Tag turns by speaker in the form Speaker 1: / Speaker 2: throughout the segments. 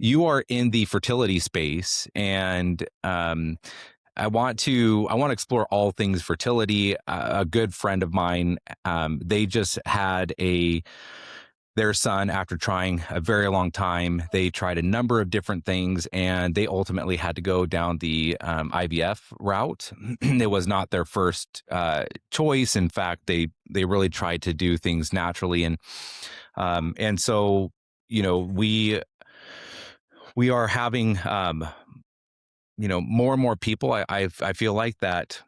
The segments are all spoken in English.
Speaker 1: you are in the fertility space, and I want to explore all things fertility. A good friend of mine, they just had their son after trying a very long time. They tried a number of different things, and they ultimately had to go down the IVF route. It was not their first choice. In fact, they really tried to do things naturally, and so we are having more and more people. I feel like that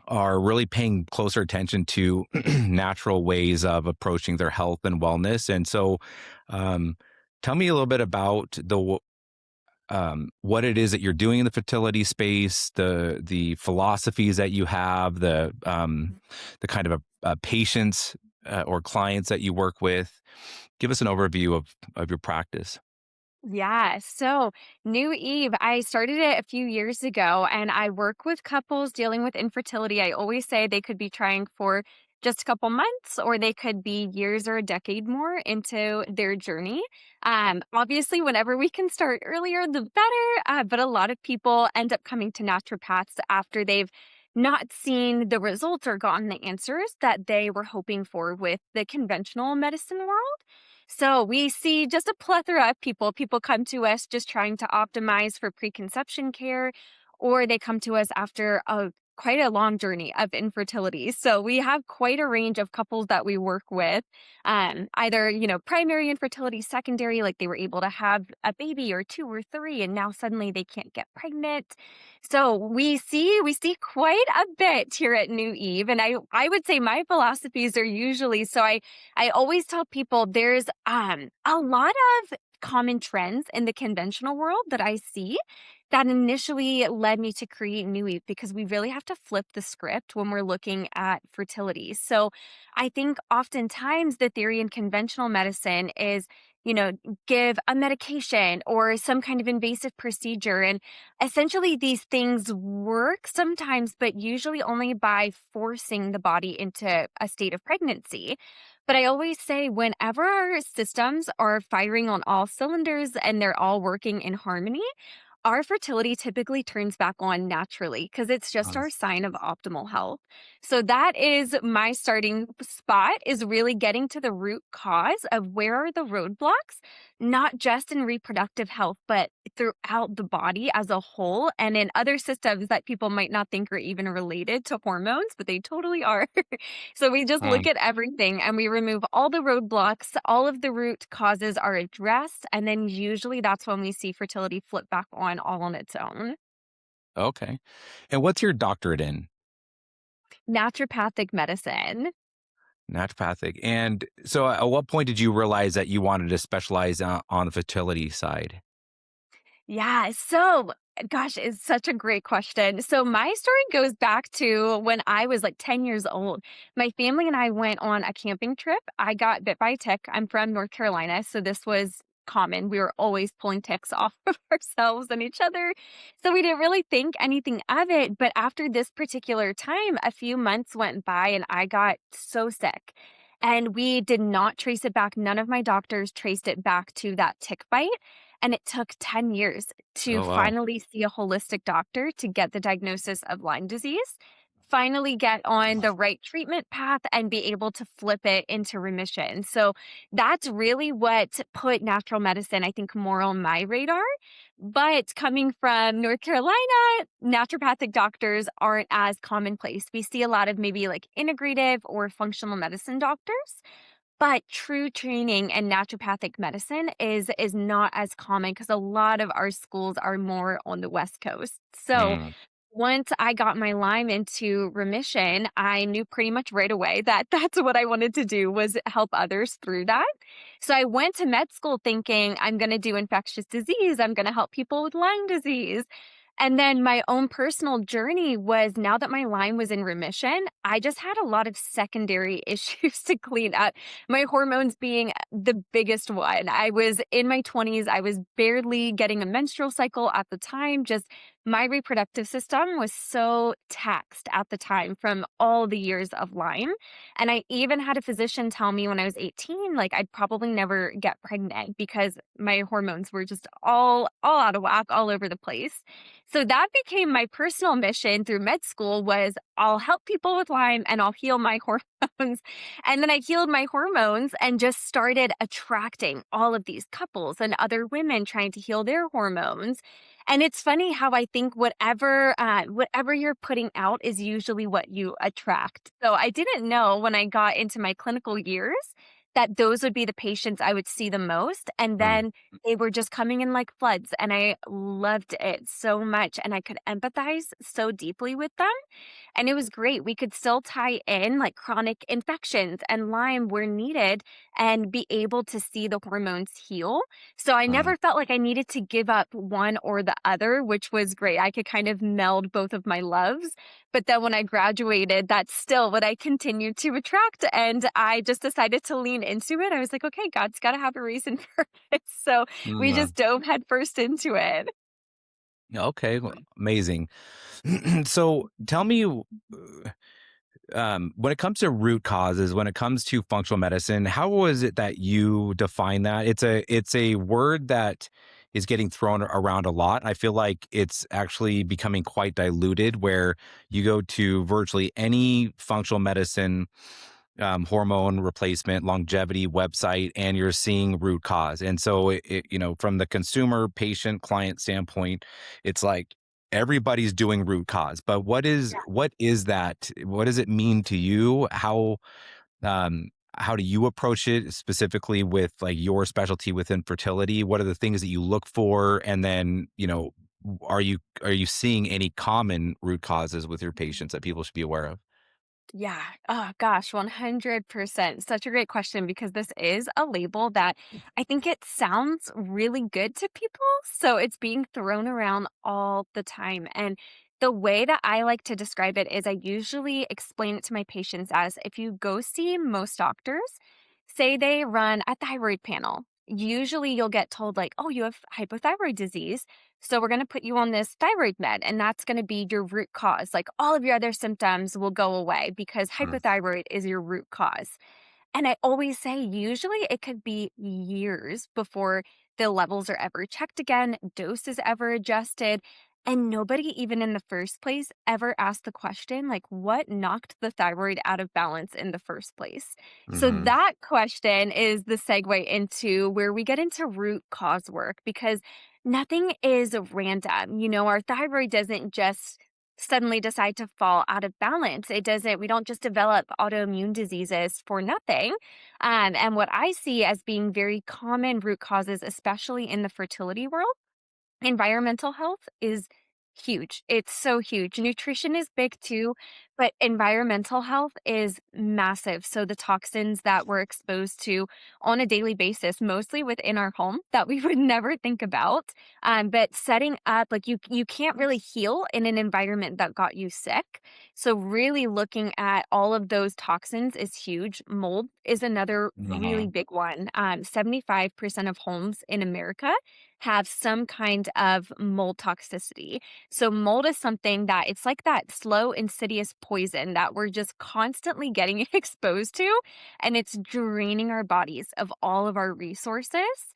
Speaker 1: are really paying closer attention to natural ways of approaching their health and wellness. And so, um, tell me a little bit about what it is that you're doing in the fertility space, the philosophies that you have, the kind of patients or clients that you work with. Give us an overview of your practice.
Speaker 2: Yeah. So, New Eve, I started it a few years ago and I work with couples dealing with infertility. I always say they could be trying for just a couple months or they could be years or a decade more into their journey. Obviously, whenever we can start earlier, the better. But a lot of people end up coming to naturopaths after they've not seen the results or gotten the answers that they were hoping for with the conventional medicine world. So we see just a plethora of people. People come to us just trying to optimize for preconception care, or they come to us after a quite a long journey of infertility. So we have quite a range of couples that we work with. Either, primary infertility, secondary, like they were able to have a baby or two or three, and now suddenly they can't get pregnant. So we see quite a bit here at New Eve. And I would say my philosophies are usually I always tell people there's a lot of common trends in the conventional world that I see that initially led me to create New Eve because we really have to flip the script when we're looking at fertility. So I think oftentimes the theory in conventional medicine is, you know, give a medication or some kind of invasive procedure. And essentially these things work sometimes, but usually only by forcing the body into a state of pregnancy. But I always say, whenever our systems are firing on all cylinders and they're all working in harmony, our fertility typically turns back on naturally because it's just our sign of optimal health. So that is my starting spot, is really getting to the root cause of where are the roadblocks, not just in reproductive health, but throughout the body as a whole and in other systems that people might not think are even related to hormones, but they totally are. So we just look at everything and we remove all the roadblocks, all of the root causes are addressed, and then usually that's when we see fertility flip back on its own.
Speaker 1: Okay. And what's your doctorate in?
Speaker 2: Naturopathic medicine.
Speaker 1: Naturopathic. And so at what point did you realize that you wanted to specialize on the fertility side?
Speaker 2: Yeah. So, gosh, it's such a great question. So, my story goes back to when I was like 10 years old. My family and I went on a camping trip. I got bit by a tick. I'm from North Carolina. So, this was common. We were always pulling ticks off of ourselves and each other. So, we didn't really think anything of it. But after this particular time, a few months went by and I got so sick. And we did not trace it back. None of my doctors traced it back to that tick bite. And it took 10 years to
Speaker 1: Oh, wow.
Speaker 2: finally see a holistic doctor to get the diagnosis of Lyme disease, finally get on the right treatment path and be able to flip it into remission. So that's really what put natural medicine, I think, more on my radar. But coming from North Carolina, naturopathic doctors aren't as commonplace. We see a lot of maybe like integrative or functional medicine doctors, but true training in naturopathic medicine is not as common because a lot of our schools are more on the West Coast. So
Speaker 1: Mm,
Speaker 2: once I got my Lyme into remission, I knew pretty much right away that that's what I wanted to do, was help others through that. So I went to med school thinking I'm going to do infectious disease. I'm going to help people with Lyme disease. And then my own personal journey was now that my Lyme was in remission, I just had a lot of secondary issues to clean up. My hormones being the biggest one. I was in my 20s. I was barely getting a menstrual cycle at the time. Just my reproductive system was so taxed at the time from all the years of Lyme. And I even had a physician tell me when I was 18, like I'd probably never get pregnant because my hormones were just all out of whack, all over the place. So that became my personal mission through med school was I'll help people with Lyme and I'll heal my hormones. And then I healed my hormones and just started attracting all of these couples and other women trying to heal their hormones. And it's funny how I think whatever you're putting out is usually what you attract. So I didn't know when I got into my clinical years that those would be the patients I would see the most. And
Speaker 1: Mm,
Speaker 2: then they were just coming in like floods, and I loved it so much, and I could empathize so deeply with them. And it was great. We could still tie in like chronic infections and Lyme where needed and be able to see the hormones heal. So I
Speaker 1: mm.
Speaker 2: never felt like I needed to give up one or the other, which was great. I could kind of meld both of my loves. But then when I graduated, that's still what I continued to attract. And I just decided to lean into it. I was like, okay, God's got to have a reason for this. So we
Speaker 1: Mm,
Speaker 2: just dove headfirst into it.
Speaker 1: yeah, okay, amazing. So tell me, when it comes to root causes, when it comes to functional medicine, how was it that you define that? It's a word that is getting thrown around a lot. I feel like it's actually becoming quite diluted where you go to virtually any functional medicine hormone replacement longevity website and you're seeing root cause. And so from the consumer patient client standpoint, it's like everybody's doing root cause. But what is that? What does it mean to you? How do you approach it specifically with like your specialty within fertility? What are the things that you look for? And then, are you seeing any common root causes with your patients that people should be aware of?
Speaker 2: Yeah. Oh gosh, 100%. Such a great question because this is a label that I think it sounds really good to people. So it's being thrown around all the time. And the way that I like to describe it is I usually explain it to my patients as if you go see most doctors, say they run a thyroid panel. Usually you'll get told like, "Oh, you have hypothyroid disease. So we're going to put you on this thyroid med, and that's going to be your root cause. Like all of your other symptoms will go away because
Speaker 1: Mm,
Speaker 2: hypothyroid is your root cause." And I always say, usually it could be years before the levels are ever checked again, dose is ever adjusted. And nobody, even in the first place, ever asked the question, like, what knocked the thyroid out of balance in the first place? So
Speaker 1: mhm,
Speaker 2: that question is the segue into where we get into root cause work because nothing is random. Our thyroid doesn't just suddenly decide to fall out of balance. We don't just develop autoimmune diseases for nothing. And what I see as being very common root causes, especially in the fertility world, environmental health is huge. It's so huge. Nutrition is big too, but environmental health is massive. So the toxins that we're exposed to on a daily basis, mostly within our home that we would never think about. But setting up like you can't really heal in an environment that got you sick. So really looking at all of those toxins is huge. Mold is another really
Speaker 1: mhm,
Speaker 2: big one. 75% of homes in America have some kind of mold toxicity. So mold is something that it's like that slow, insidious poison that we're just constantly getting exposed to, and it's draining our bodies of all of our resources.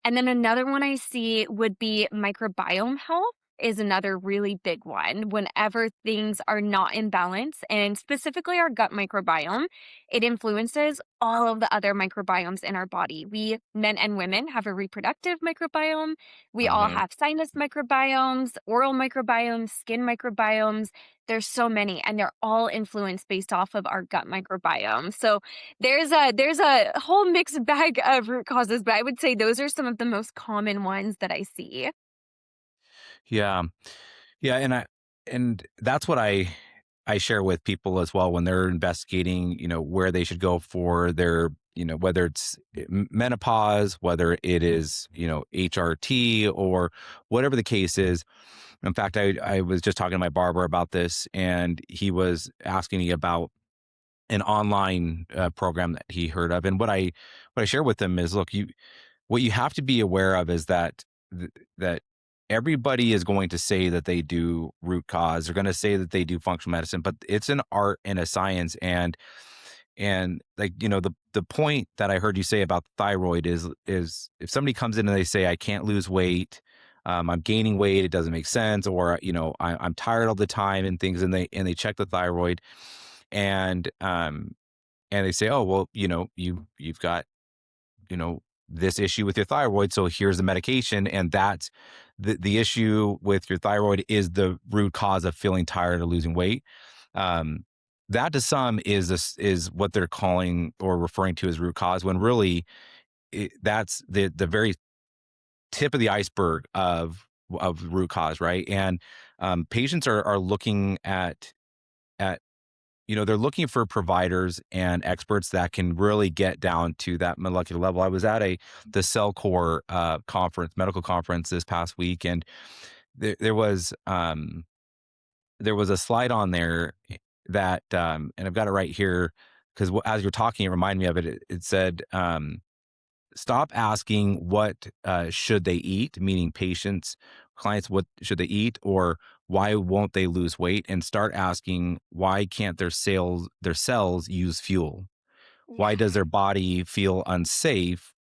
Speaker 2: And then another one I see would be microbiome health is another really big one. Whenever things are not in balance, and specifically our gut microbiome, it influences all of the other microbiomes in our body. We, men and women, have a reproductive microbiome. We all
Speaker 1: mhm.
Speaker 2: have sinus microbiomes, oral microbiomes, skin microbiomes. There's so many, and they're all influenced based off of our gut microbiome. So there's a whole mixed bag of root causes, but I would say those are some of the most common ones that I see.
Speaker 1: Yeah. Yeah, and that's what I share with people as well when they're investigating, where they should go for their, whether it's menopause, whether it is, HRT or whatever the case is. In fact, I was just talking to my barber about this, and he was asking me about an online program that he heard of. And what I share with him is, look, what you have to be aware of is that that everybody is going to say that they do root cause. They're going to say that they do functional medicine, but it's an art and a science. And like, the point that I heard you say about the thyroid is if somebody comes in and they say, I can't lose weight, I'm gaining weight, it doesn't make sense, or I'm tired all the time and things, and they check the thyroid, and and they say, oh well, you've got, you know, this issue with your thyroid, so here's the medication, and that's the issue with your thyroid is the root cause of feeling tired or losing weight. Um, that to some is what they're calling or referring to as root cause, when really that's the very tip of the iceberg of root cause, right? And patients are looking at they're looking for providers and experts that can really get down to that molecular level. I was at the Cell Core conference, medical conference this past week, and there was a slide on there that, and I've got it right here because as you're talking, it reminded me of it. It said, "Stop asking what should they eat," meaning patients, clients, what should they eat, or why won't they lose weight, and start asking why can't their cells use fuel? Why
Speaker 2: Yeah.
Speaker 1: does their body feel unsafe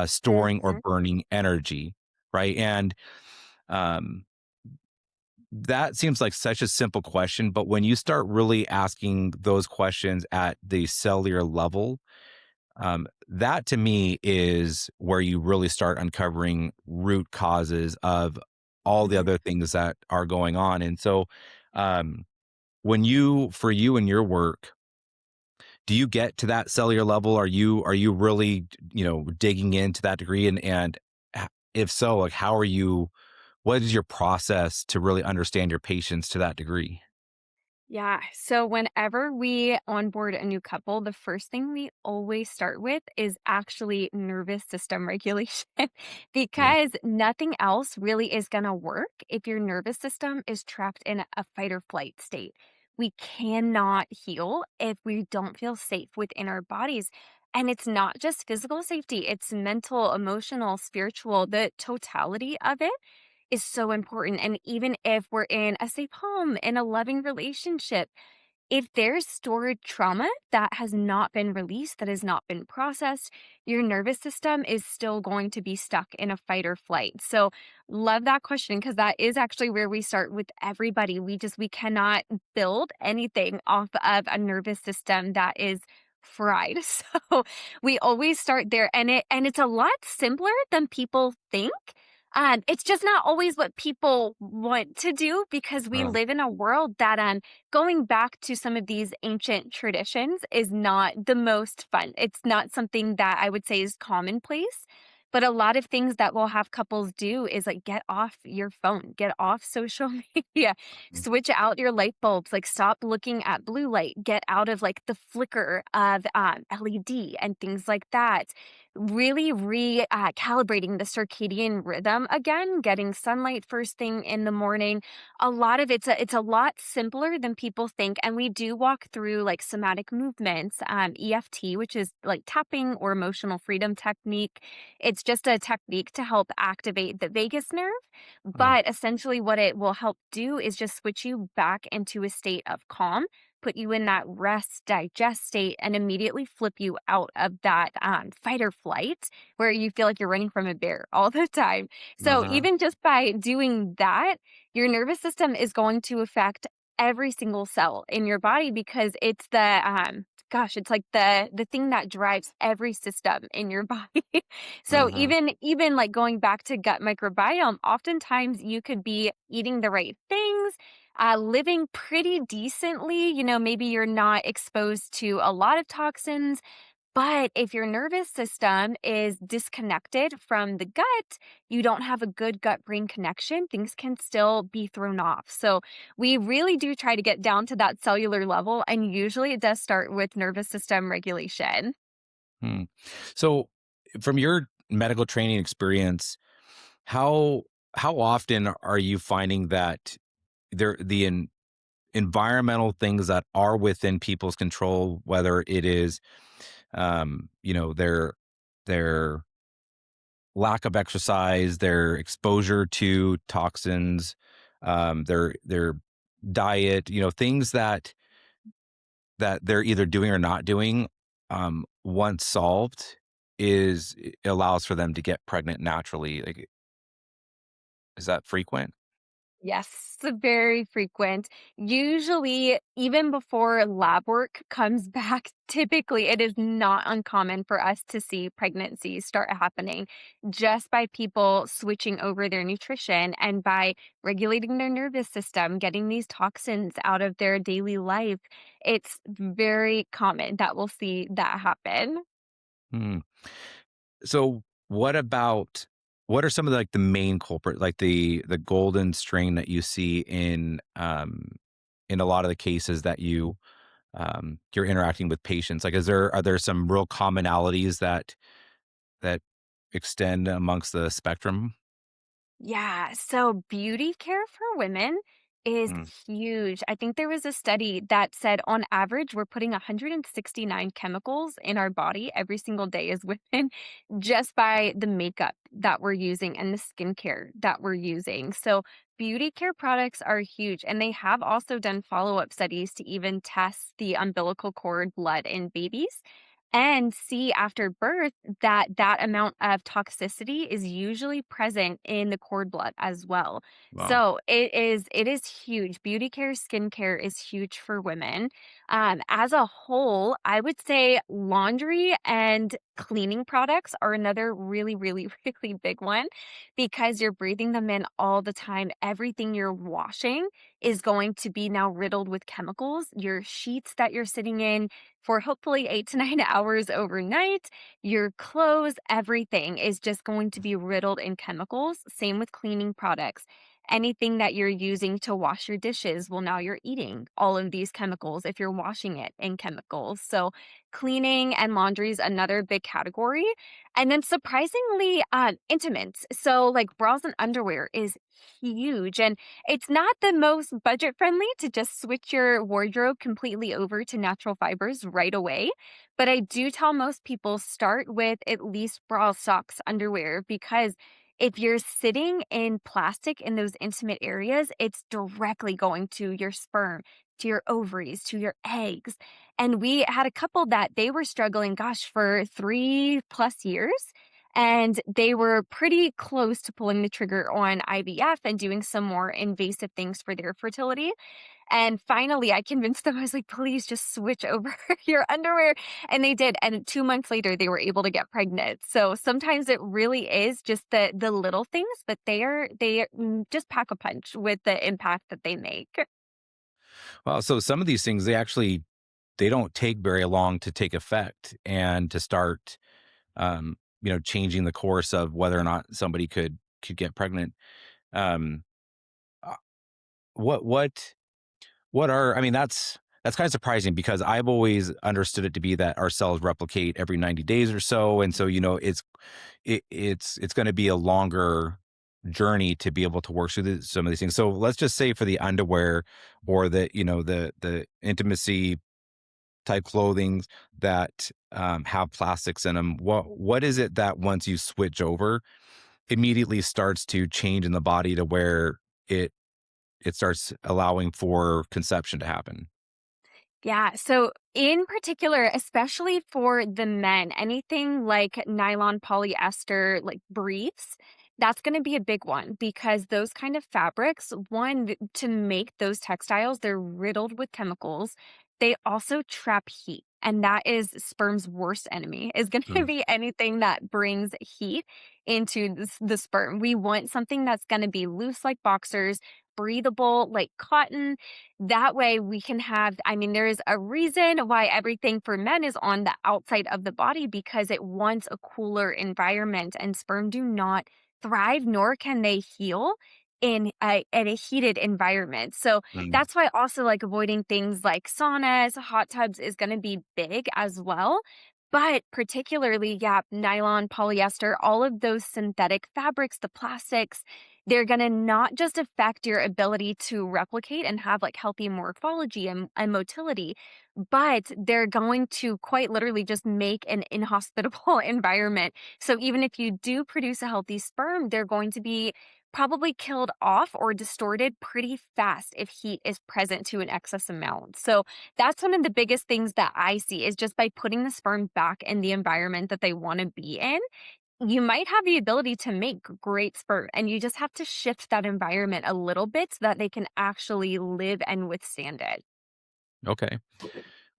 Speaker 1: storing or
Speaker 2: Mhm.
Speaker 1: burning energy? Right, and um, that seems like such a simple question, but when you start really asking those questions at the cellular level, that to me is where you really start uncovering root causes of all the
Speaker 2: Mhm.
Speaker 1: other things that are going on. And so, um, for you and your work, do you get to that cellular level? Are you really, digging into that degree? And if so, like, what is your process to really understand your patients to that degree?
Speaker 2: Yeah. So whenever we onboard a new couple, the first thing we always start with is actually nervous system regulation
Speaker 1: Yeah.
Speaker 2: because nothing else really is going to work if your nervous system is trapped in a fight or flight state. We cannot heal if we don't feel safe within our bodies. And it's not just physical safety, it's mental, emotional, spiritual, the totality of it is so important. And even if we're in a safe home, in a loving relationship, if there's stored trauma that has not been released, that has not been processed, your nervous system is still going to be stuck in a fight or flight. So, love that question because that is actually where we start with everybody. We cannot build anything off of a nervous system that is fried. So, we always start there and it's a lot simpler than people think. It's just not always what people want to do because we
Speaker 1: Right.
Speaker 2: live in a world that going back to some of these ancient traditions is not the most fun. It's not something that I would say is commonplace. But a lot of things that we'll have couples do is like get off your phone, get off social media, switch out your light bulbs, like stop looking at blue light, get out of like the flicker of LED and things like that. Really calibrating the circadian rhythm again, getting sunlight first thing in the morning. A lot of it's a lot simpler than people think, and we do walk through like somatic movements, EFT, which is like tapping or emotional freedom technique. It's just a technique to help activate the vagus nerve,
Speaker 1: Right.
Speaker 2: but essentially what it will help do is just switch you back into a state of calm, put you in that rest digest state, and immediately flip you out of that fight or flight where you feel like you're running from a bear all the time. So
Speaker 1: Uh-huh.
Speaker 2: even just by doing that, your nervous system is going to affect every single cell in your body because it's it's like the thing that drives every system in your body. So
Speaker 1: Uh-huh.
Speaker 2: even like going back to gut microbiome, oftentimes you could be eating the right things, living pretty decently. Maybe you're not exposed to a lot of toxins, but if your nervous system is disconnected from the gut, you don't have a good gut brain connection, things can still be thrown off. So, we really do try to get down to that cellular level. And usually it does start with nervous system regulation.
Speaker 1: Hmm. So, from your medical training experience, how how often are you finding that the environmental things that are within people's control, whether it is, their lack of exercise, their exposure to toxins, their diet, things that they're either doing or not doing, once solved, it allows for them to get pregnant naturally. Like, is that frequent?
Speaker 2: Yes, very frequent. Usually, even before lab work comes back, typically it is not uncommon for us to see pregnancies start happening just by people switching over their nutrition and by regulating their nervous system, getting these toxins out of their daily life. It's very common that we'll see that happen.
Speaker 1: Hmm. So what are some of the, like, the main culprit, like the golden strain that you see in a lot of the cases that you're interacting with patients? Like, are there some real commonalities that extend amongst the spectrum?
Speaker 2: Yeah, so beauty care for women is
Speaker 1: Mm,
Speaker 2: huge. I think there was a study that said on average, we're putting 169 chemicals in our body every single day as women just by the makeup that we're using and the skincare that we're using. So, beauty care products are huge. And they have also done follow up studies to even test the umbilical cord blood in babies and see after birth that that amount of toxicity is usually present in the cord blood as well.
Speaker 1: wow.
Speaker 2: So it is huge. Beauty care, skincare is huge for women. As a whole, I would say laundry and cleaning products are another really, really, really big one because you're breathing them in all the time. Everything you're washing is going to be now riddled with chemicals. Your sheets that you're sitting in for hopefully 8 to 9 hours overnight. Your clothes, everything is just going to be riddled in chemicals. Same with cleaning products. Anything that you're using to wash your dishes, well, now you're eating all of these chemicals if you're washing it in chemicals. So, cleaning and laundry is another big category. And then, surprisingly, intimates. So, like bras and underwear is huge. And it's not the most budget friendly to just switch your wardrobe completely over to natural fibers right away. But I do tell most people start with at least bra, socks, underwear, because if you're sitting in plastic in those intimate areas, it's directly going to your sperm, to your ovaries, to your eggs. And we had a couple that they were struggling, gosh, for 3+ years. And they were pretty close to pulling the trigger on IVF and doing some more invasive things for their fertility. And finally, I convinced them, I was like, please just switch over your underwear. And they did. And 2 months later, they were able to get pregnant. So sometimes it really is just the little things, but they just pack a punch with the impact that they make.
Speaker 1: Well, so some of these things, they don't take very long to take effect and to start, changing the course of whether or not somebody could get pregnant. Um, uh, what what What are I mean, that's kind of surprising because I've always understood it to be that our cells replicate every 90 days or so, and so, it's gonna be a longer journey to be able to work through some of these things. So let's just say for the underwear or the intimacy type clothing that, have plastics in them. What is it that once you switch over, immediately starts to change in the body to where it it starts allowing for conception to happen?
Speaker 2: Yeah. So, in particular, especially for the men, anything like nylon polyester, like briefs, that's going to be a big one because those kind of fabrics, one, to make those textiles, they're riddled with chemicals. They also trap heat. And that is sperm's worst enemy, is going to
Speaker 1: Mm,
Speaker 2: be anything that brings heat into the sperm. We want something that's going to be loose like boxers, breathable like cotton. That way we can have, I mean, there is a reason why everything for men is on the outside of the body because it wants a cooler environment and sperm do not thrive nor can they heal in a heated environment. So
Speaker 1: mm.
Speaker 2: that's why also like avoiding things like saunas, hot tubs is going to be big as well. But particularly, yeah, nylon, polyester, all of those synthetic fabrics, the plastics, they're going to not just affect your ability to replicate and have like healthy morphology and motility, but they're going to quite literally just make an inhospitable environment. So even if you do produce a healthy sperm, they're going to be probably killed off or distorted pretty fast if heat is present to an excess amount. So that's one of the biggest things that I see is just by putting the sperm back in the environment that they want to be in, you might have the ability to make great sperm, and you just have to shift that environment a little bit so that they can actually live and withstand it.
Speaker 1: Okay.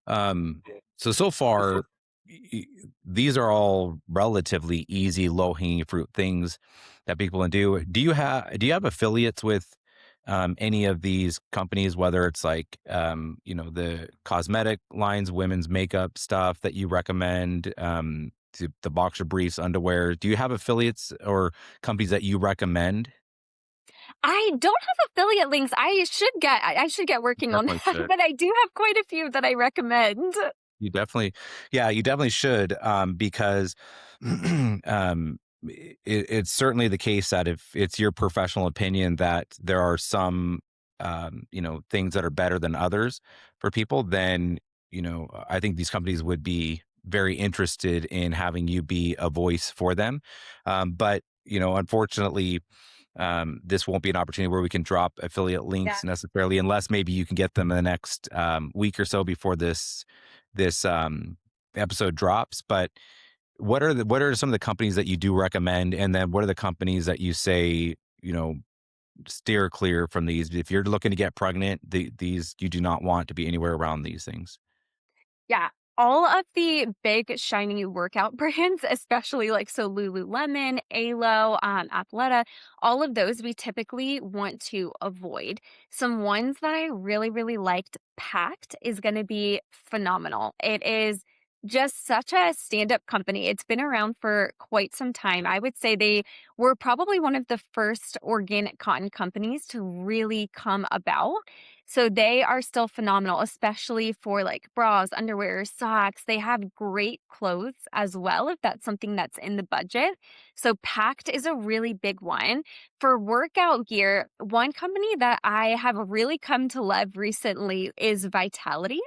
Speaker 1: Um, so far, y- these are all relatively easy, low hanging fruit things that people can do. Do you have affiliates with any of these companies? Whether it's like the cosmetic lines, women's makeup stuff that you recommend, to the boxer briefs, underwear. Do you have affiliates or companies that you recommend?
Speaker 2: I don't have affiliate links. I should get working on
Speaker 1: Definitely
Speaker 2: that,
Speaker 1: should.
Speaker 2: but I do have quite a few that I recommend.
Speaker 1: You definitely, yeah, you definitely should, because it's certainly the case that if it's your professional opinion that there are some, things that are better than others for people, then, I think these companies would be very interested in having you be a voice for them. But, unfortunately, this won't be an opportunity where we can drop affiliate
Speaker 2: Yeah.
Speaker 1: links necessarily, unless maybe you can get them in the next week or so before this episode drops. But what are some of the companies that you do recommend, and then what are the companies that you say, you know steer clear from these? If you're looking to get pregnant, these you do not want to be anywhere around these things.
Speaker 2: Yeah. All of the big shiny workout brands, especially like so Lululemon, Alo, Athleta, all of those we typically want to avoid. Some ones that I really, really liked, Pact is going to be phenomenal. It is just such a stand-up company. It's been around for quite some time. I would say they were probably one of the first organic cotton companies to really come about. So they are still phenomenal, especially for like bras, underwear, socks. They have great clothes as well, if that's something that's in the budget. So Pact is a really big one. For workout gear, one company that I have really come to love recently is Vitality.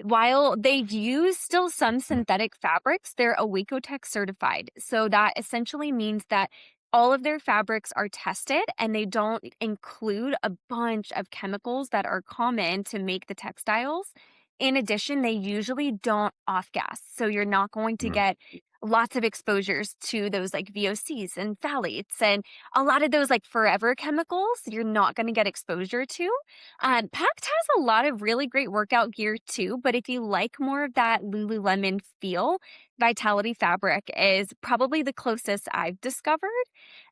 Speaker 2: While they use still some synthetic fabrics, they're Awecotech certified. So that essentially means that all of their fabrics are tested and they don't include a bunch of chemicals that are common to make the textiles. In addition, they usually don't off gas. So you're not going to
Speaker 1: Mm,
Speaker 2: get lots of exposures to those like VOCs and phthalates and a lot of those like forever chemicals you're not going to get exposure to. Pact has a lot of really great workout gear too, but if you like more of that Lululemon feel, Vitality Fabric is probably the closest I've discovered.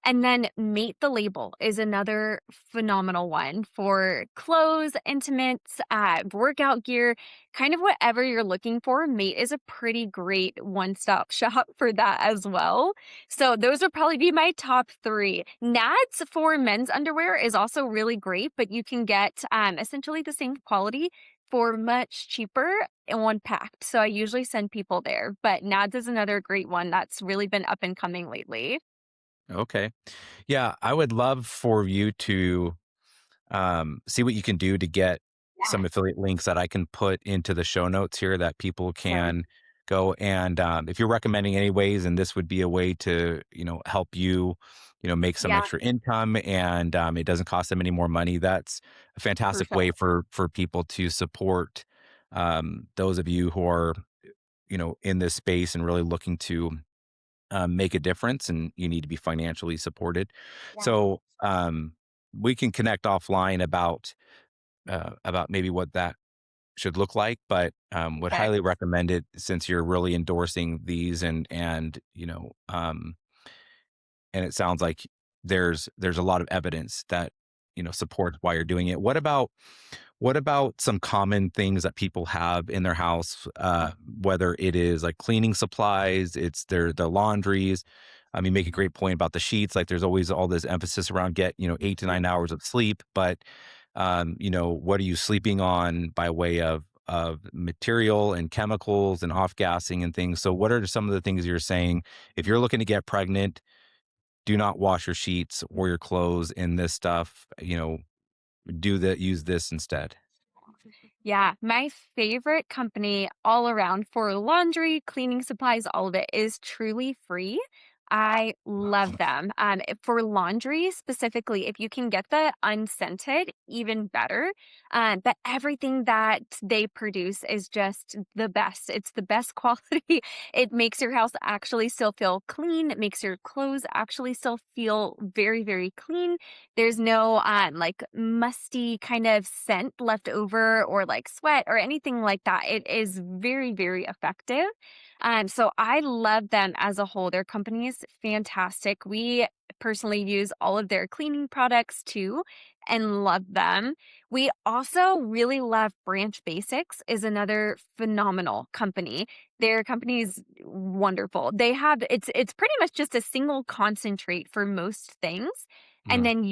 Speaker 2: And then Mate the Label is another phenomenal one for clothes, intimates, workout gear, kind of whatever you're looking for. Mate is a pretty great one stop shop for that as well. So those would probably be my top three. Nads for men's underwear is also really great, but you can get essentially the same quality for much cheaper in one packed. So I usually send people there, but Nads is another great one that's really been up and coming lately.
Speaker 1: okay. Yeah, I would love for you to see what you can do to get
Speaker 2: Yeah.
Speaker 1: some affiliate links that I can put into the show notes here that people
Speaker 2: Okay.
Speaker 1: can go. And if you're recommending any ways, and this would be a way to, help you, make some
Speaker 2: Yeah.
Speaker 1: extra income, and it doesn't cost them any more money. That's a fantastic way
Speaker 2: Perfect.
Speaker 1: for people to support those of you who are, in this space and really looking to make a difference, and you need to be financially supported.
Speaker 2: Yeah.
Speaker 1: So we can connect offline about maybe what that should look like, but would highly
Speaker 2: Perfect.
Speaker 1: recommend it since you're really endorsing these, and it sounds like there's a lot of evidence that supports why you're doing it. What about some common things that people have in their house, whether it is like cleaning supplies, it's their laundries. I mean, make a great point about the sheets. Like, there's always all this emphasis around get 8 to 9 hours of sleep, but what are you sleeping on by way of material and chemicals and off gassing and things? So, what are some of the things you're saying if you're looking to get pregnant? do not wash your sheets or your clothes in this stuff, use this instead.
Speaker 2: Yeah, my favorite company all around for laundry, cleaning supplies, all of it is Truly Free. I love them. For laundry specifically, if you can get the unscented, even better. But everything that they produce is just the best. It's the best quality. It makes your house actually still feel clean. It makes your clothes actually still feel very, very clean. There's no, like, musty kind of scent left over or, like, sweat or anything like that. It is very, very effective. So I love them as a whole. Their company is fantastic. We personally use all of their cleaning products too and love them. We also really love Branch Basics is another phenomenal company. Their company is wonderful. It's pretty much just a single concentrate for most things, and
Speaker 1: Mm,
Speaker 2: then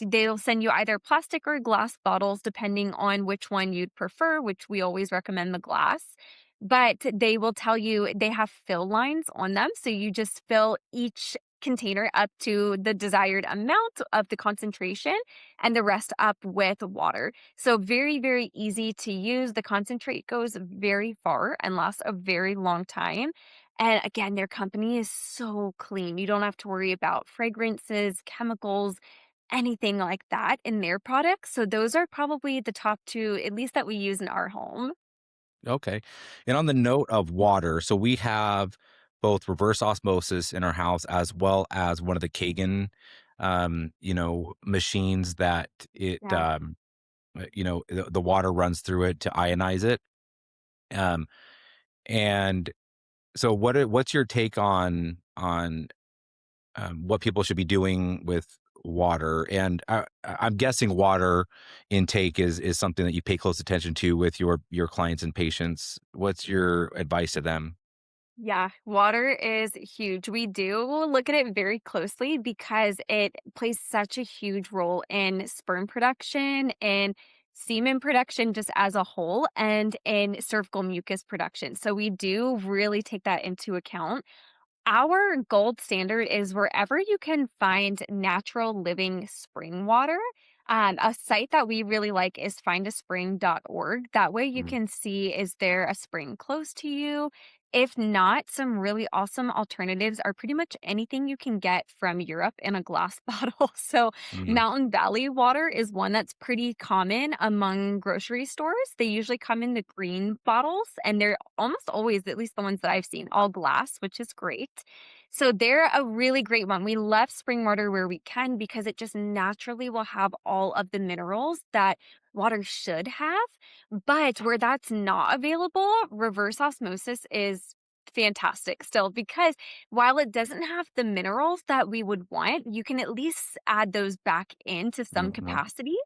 Speaker 2: they'll send you either plastic or glass bottles depending on which one you'd prefer, which we always recommend the glass. But they will tell you they have fill lines on them, so you just fill each container up to the desired amount of the concentration and the rest up with water. So very, very easy to use. The concentrate goes very far and lasts a very long time. And again, their company is so clean. You don't have to worry about fragrances, chemicals, anything like that in their products. So those are probably the top two, at least that we use in our home.
Speaker 1: okay. And on the note of water, so we have both reverse osmosis in our house as well as one of the Kagan, machines that
Speaker 2: Yeah.
Speaker 1: the water runs through it to ionize it. Um, and so what's your take on what people should be doing with water? And I'm guessing water intake is something that you pay close attention to with your clients and patients. What's your advice to them?
Speaker 2: Yeah, water is huge. We do look at it very closely because it plays such a huge role in sperm production and semen production just as a whole and in cervical mucus production. So we do really take that into account. Our gold standard is wherever you can find natural living spring water. A site that we really like is findaspring.org. That way you
Speaker 1: Mm,
Speaker 2: can see, is there a spring close to you? If not, some really awesome alternatives are pretty much anything you can get from Europe in a glass bottle. So,
Speaker 1: mm,
Speaker 2: Mountain Valley water is one that's pretty common among grocery stores. They usually come in the green bottles, and they're almost always, at least the ones that I've seen, all glass, which is great. So they're a really great one. We love spring water where we can because it just naturally will have all of the minerals that water should have. But where that's not available, reverse osmosis is fantastic still, because while it doesn't have the minerals that we would want, you can at least add those back into some
Speaker 1: mhm,
Speaker 2: capacity,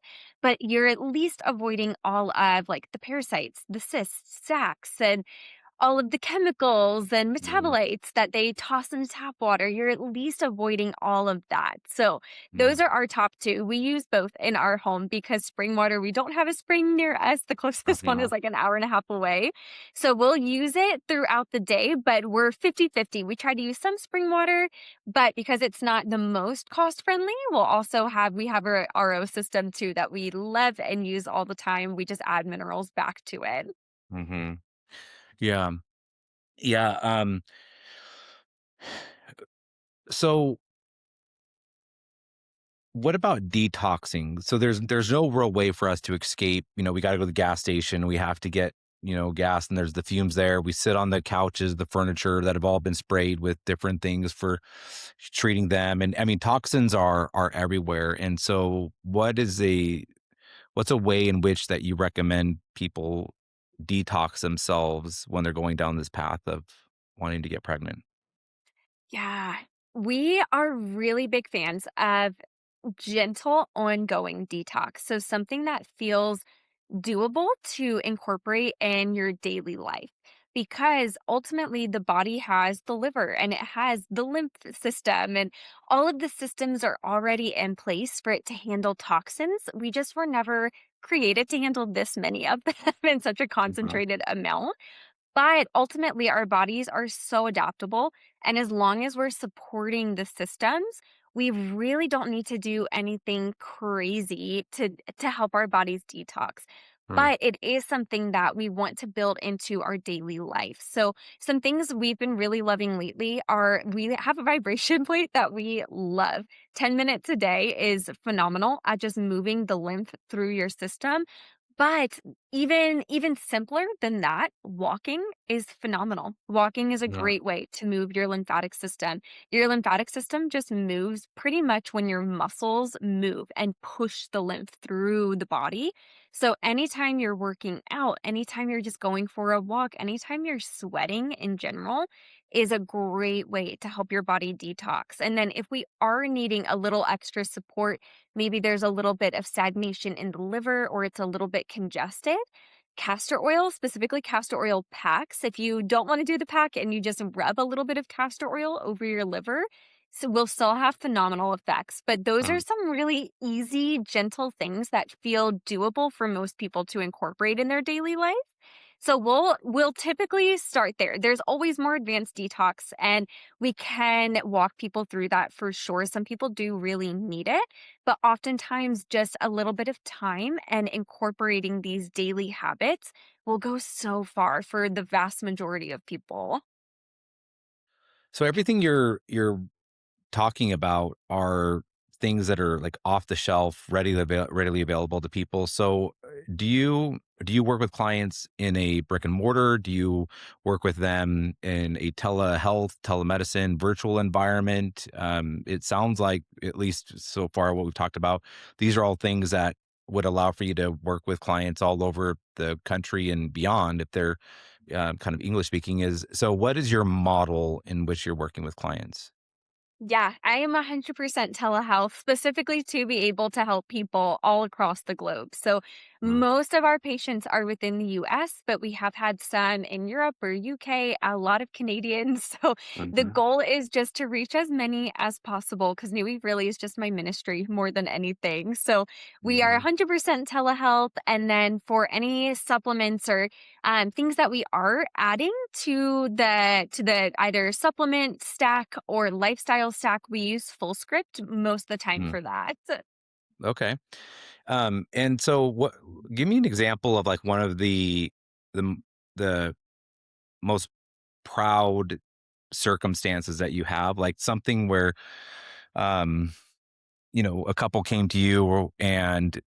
Speaker 2: but you're at least avoiding all of, like, the parasites, the cysts, sacs, and all of the chemicals and
Speaker 1: mm,
Speaker 2: metabolites that they toss into tap water. You're at least avoiding all of that. So those
Speaker 1: mm,
Speaker 2: are our top two. We use both in our home because spring water, we don't have a spring near us. The closest one
Speaker 1: uh-huh,
Speaker 2: is like an hour and a half away. So we'll use it throughout the day, but we're 50-50. We try to use some spring water, but because it's not the most cost friendly, we have our RO system too that we love and use all the time. We just add minerals back to it.
Speaker 1: mhm. Yeah. Yeah. So what about detoxing? So there's no real way for us to escape. We got to go to the gas station. We have to get, gas, and there's the fumes there. We sit on the couches, the furniture that have all been sprayed with different things for treating them. And I mean, toxins are everywhere. And so what's a way in which that you recommend people detox themselves when they're going down this path of wanting to get pregnant?
Speaker 2: Yeah. We are really big fans of gentle, ongoing detox. So, something that feels doable to incorporate in your daily life. Because ultimately, the body has the liver and it has the lymph system, and all of the systems are already in place for it to handle toxins. We just were never created to handle this many of them in such a
Speaker 1: Mhm,
Speaker 2: concentrated amount. But ultimately, our bodies are so adaptable. And as long as we're supporting the systems, we really don't need to do anything crazy to help our bodies detox.
Speaker 1: Hmm.
Speaker 2: But it is something that we want to build into our daily life. So, some things we've been really loving lately are we have a vibration plate that we love. 10 minutes a day is phenomenal at just moving the lymph through your system. But even simpler than that, walking is phenomenal. Walking is a
Speaker 1: Yeah.
Speaker 2: great way to move your lymphatic system. Your lymphatic system just moves pretty much when your muscles move and push the lymph through the body. So anytime you're working out, anytime you're just going for a walk, anytime you're sweating in general is a great way to help your body detox. And then if we are needing a little extra support, maybe there's a little bit of stagnation in the liver or it's a little bit congested. Castor oil, specifically castor oil packs, if you don't want to do the pack and you just rub a little bit of castor oil over your liver, so will still have phenomenal effects. But those are
Speaker 1: Hmm.
Speaker 2: some really easy, gentle things that feel doable for most people to incorporate in their daily life. So we'll typically start there. There's always more advanced detox and we can walk people through that for sure. Some people do really need it, but oftentimes just a little bit of time and incorporating these daily habits will go so far for the vast majority of people.
Speaker 1: So everything you're talking about are things that are like off the shelf, readily available to people. So, do you work with clients in a brick and mortar? Do you work with them in a telehealth, telemedicine, virtual environment? It sounds like, at least so far, what we've talked about, these are all things that would allow for you to work with clients all over the country and beyond if they're kind of English speaking. Is so. What is your model in which you're working with clients?
Speaker 2: Yeah, I am 100% telehealth, specifically to be able to help people all across the globe. So,
Speaker 1: Mm.
Speaker 2: most of our patients are within the US, but we have had some in Europe or UK, a lot of Canadians. So, the
Speaker 1: Mhm.
Speaker 2: goal is just to reach as many as possible because New Eve really is just my ministry more than anything. So, we are
Speaker 1: Yeah.
Speaker 2: 100% telehealth. And then for any supplements or things that we are adding to the either supplement stack or lifestyle stack, we use full script most of the time
Speaker 1: Mm.
Speaker 2: for that.
Speaker 1: Okay. And so what give me an example of like one of the the most proud circumstances that you have, like something where um a couple came to you and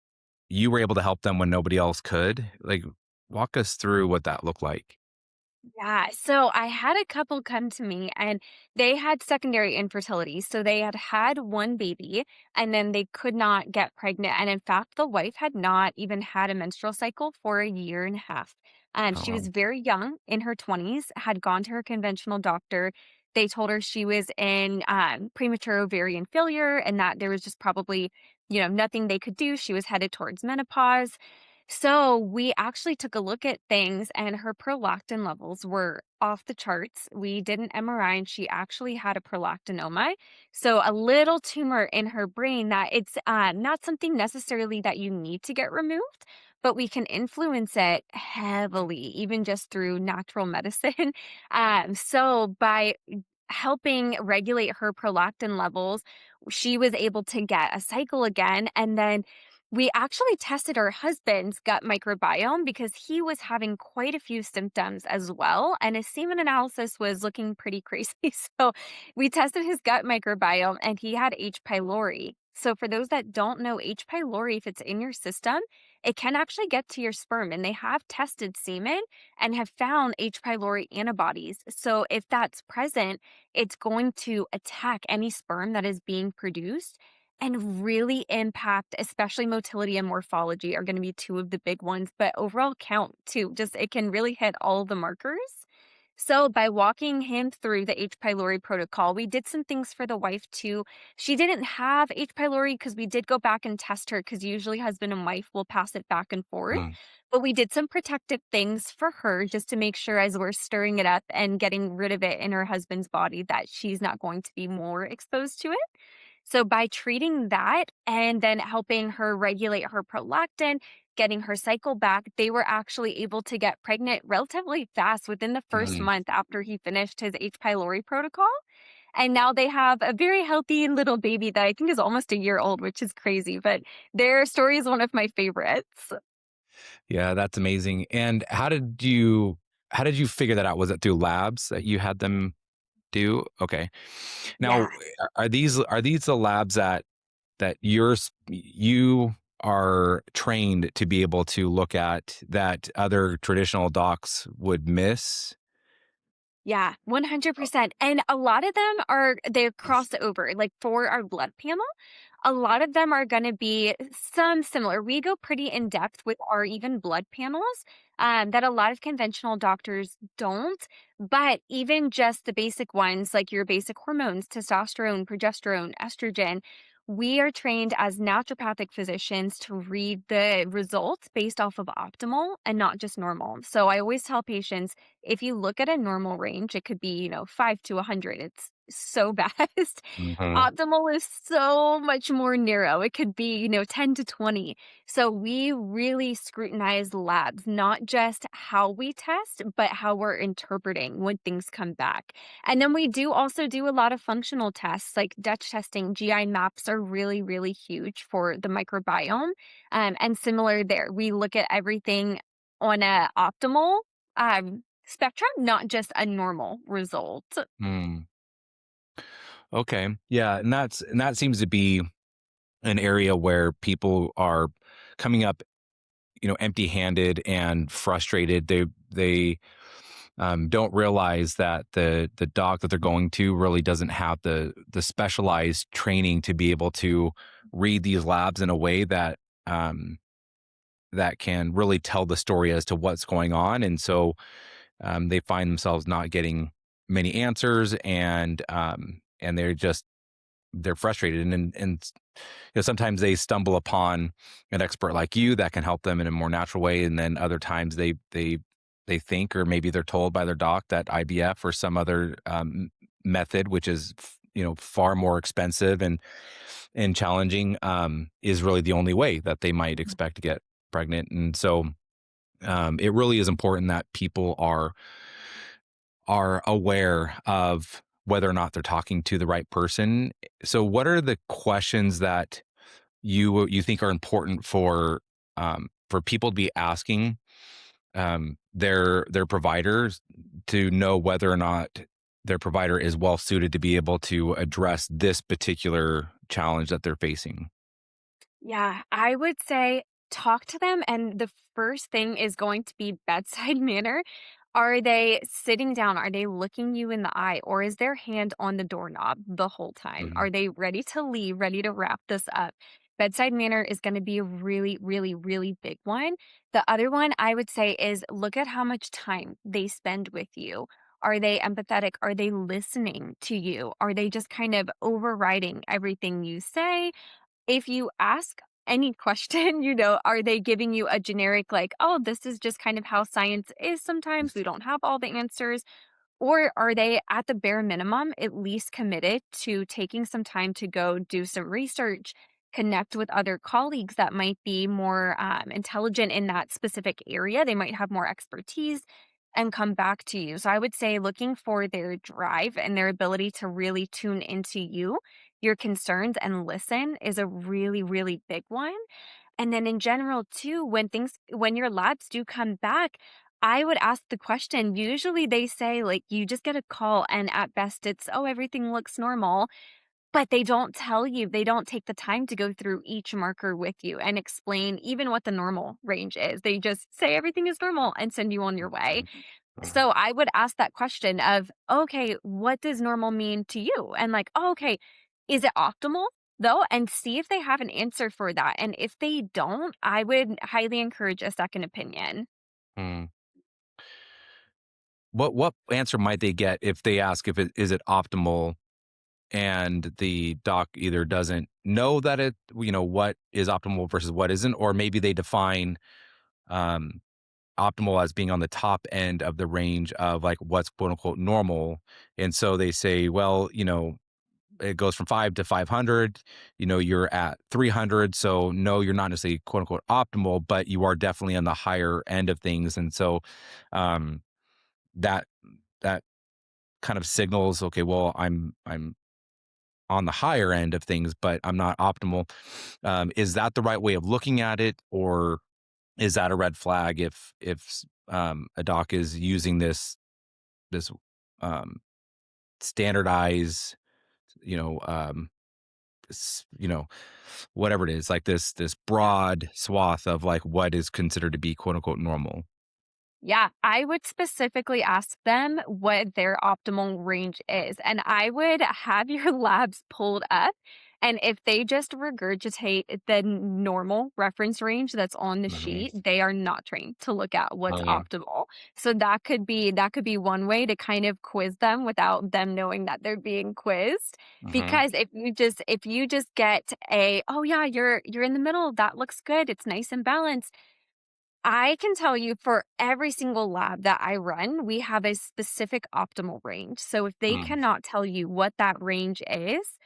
Speaker 1: you were able to help them when nobody else could. Like walk us through what that looked like.
Speaker 2: Yeah. So I had a couple come to me and they had secondary infertility. So they had had one baby and then they could not get pregnant. And in fact, the wife had not even had a menstrual cycle for a year and a half.
Speaker 1: Oh,
Speaker 2: She
Speaker 1: wow.
Speaker 2: was very young in her 20s, had gone to her conventional doctor. They told her she was in premature ovarian failure and that there was just probably, nothing they could do. She was headed towards menopause. So we actually took a look at things and her prolactin levels were off the charts. We did an MRI and she actually had a prolactinoma. So a little tumor in her brain that it's not something necessarily that you need to get removed, but we can influence it heavily, even just through natural medicine. So by helping regulate her prolactin levels, she was able to get a cycle again. And then we actually tested her husband's gut microbiome because he was having quite a few symptoms as well. And his semen analysis was looking pretty crazy. So we tested his gut microbiome and he had H. pylori. So for those that don't know, H. pylori, if it's in your system, it can actually get to your sperm. And they have tested semen and have found H. pylori antibodies. So if that's present, it's going to attack any sperm that is being produced and really impact, especially motility and morphology are going to be two of the big ones, but overall count too. Just it can really hit all the markers. So by walking him through the H. pylori protocol, we did some things for the wife too. She didn't have H. pylori because we did go back and test her because usually husband and wife will pass it back and forth.
Speaker 1: Mm.
Speaker 2: But we did some protective things for her just to make sure as we're stirring it up and getting rid of it in her husband's body that she's not going to be more exposed to it. So by treating that and then helping her regulate her prolactin, getting her cycle back, they were actually able to get pregnant relatively fast within the first
Speaker 1: Mm.
Speaker 2: month after he finished his H. pylori protocol. And now they have a very healthy little baby that I think is almost a year old, which is crazy, but their story is one of my favorites.
Speaker 1: Yeah, that's amazing. And how did you figure that out? Was it through labs that you had them do? Okay. Now,
Speaker 2: Yes.
Speaker 1: are these the labs that you are trained to be able to look at that other traditional docs would miss?
Speaker 2: Yeah, 100%. And a lot of them are they cross over. Like for our blood panel, a lot of them are going to be some similar. We go pretty in depth with our even blood panels that a lot of conventional doctors don't. But even just the basic ones, like your basic hormones, testosterone, progesterone, estrogen, we are trained as naturopathic physicians to read the results based off of optimal and not just normal. So I always tell patients if you look at a normal range, it could be, 5 to 100. It's so vast.
Speaker 1: Mhm.
Speaker 2: Optimal is so much more narrow. It could be, 10 to 20. So we really scrutinize labs, not just how we test, but how we're interpreting when things come back. And then we do also do a lot of functional tests like Dutch testing. GI maps are really, really huge for the microbiome. And similar there, we look at everything on a optimal spectrum, not just a normal result.
Speaker 1: Mm. Okay. Yeah, and that seems to be an area where people are coming up, empty-handed and frustrated. They don't realize that the doc that they're going to really doesn't have the specialized training to be able to read these labs in a way um, that can really tell the story as to what's going on, and so they find themselves not getting many answers, and they're frustrated, and sometimes they stumble upon an expert like you that can help them in a more natural way, and then other times they think, or maybe they're told by their doc, that IVF or some other method, which is far more expensive and challenging, is really the only way that they might expect to get pregnant. And so it really is important that people are aware of whether or not they're talking to the right person. So what are the questions that you think are important for people to be asking their providers to know whether or not their provider is well suited to be able to address this particular challenge that they're facing?
Speaker 2: Yeah, I would say talk to them. And the first thing is going to be bedside manner. Are they sitting down? Are they looking you in the eye? Or is their hand on the doorknob the whole time?
Speaker 1: Mhm.
Speaker 2: Are they ready to leave, ready to wrap this up? Bedside manner is going to be a really, really, really big one. The other one I would say is look at how much time they spend with you. Are they empathetic? Are they listening to you? Are they just kind of overriding everything you say? If you ask any question, are they giving you a generic, like, oh, this is just kind of how science is sometimes, we don't have all the answers? Or are they, at the bare minimum, at least committed to taking some time to go do some research, connect with other colleagues that might be more intelligent in that specific area? They might have more expertise and come back to you. So I would say looking for their drive and their ability to really tune into you, your concerns, and listen is a really, really big one. And then in general too, when your labs do come back, I would ask the question. Usually they say like you just get a call and at best it's, oh, everything looks normal. But they don't tell you, they don't take the time to go through each marker with you and explain even what the normal range is. They just say everything is normal and send you on your way. So I would ask that question of, okay, what does normal mean to you? And like, oh, okay, is it optimal though? And see if they have an answer for that. And if they don't, I would highly encourage a second opinion.
Speaker 1: Mm. What answer might they get if they ask if it is it optimal, and the doc either doesn't know that what is optimal versus what isn't, or maybe they define um, optimal as being on the top end of the range of like what's quote unquote normal. And so they say, well, it goes from 5 to 500, you're at 300. So no, you're not necessarily quote unquote optimal, but you are definitely on the higher end of things. And so um, that, that kind of signals, okay, well, I'm on the higher end of things, but I'm not optimal. Is that the right way of looking at it, or is that a red flag if a doc is using this um, standardized, you know, you know, whatever it is, like this
Speaker 2: Yeah.
Speaker 1: broad swath of like what is considered to be quote unquote normal?
Speaker 2: Yeah, I would specifically ask them what their optimal range is, and I would have your labs pulled up, and if they just regurgitate the normal reference range that's on the
Speaker 1: Mhm.
Speaker 2: sheet, they are not trained to look at what's
Speaker 1: Oh, yeah.
Speaker 2: optimal. So that could be one way to kind of quiz them without them knowing that they're being quizzed.
Speaker 1: Mhm.
Speaker 2: Because if you just get a, "Oh yeah, you're in the middle, that looks good, it's nice and balanced." I can tell you for every single lab that I run, we have a specific optimal range. So if they
Speaker 1: Mm.
Speaker 2: cannot tell you what that range is,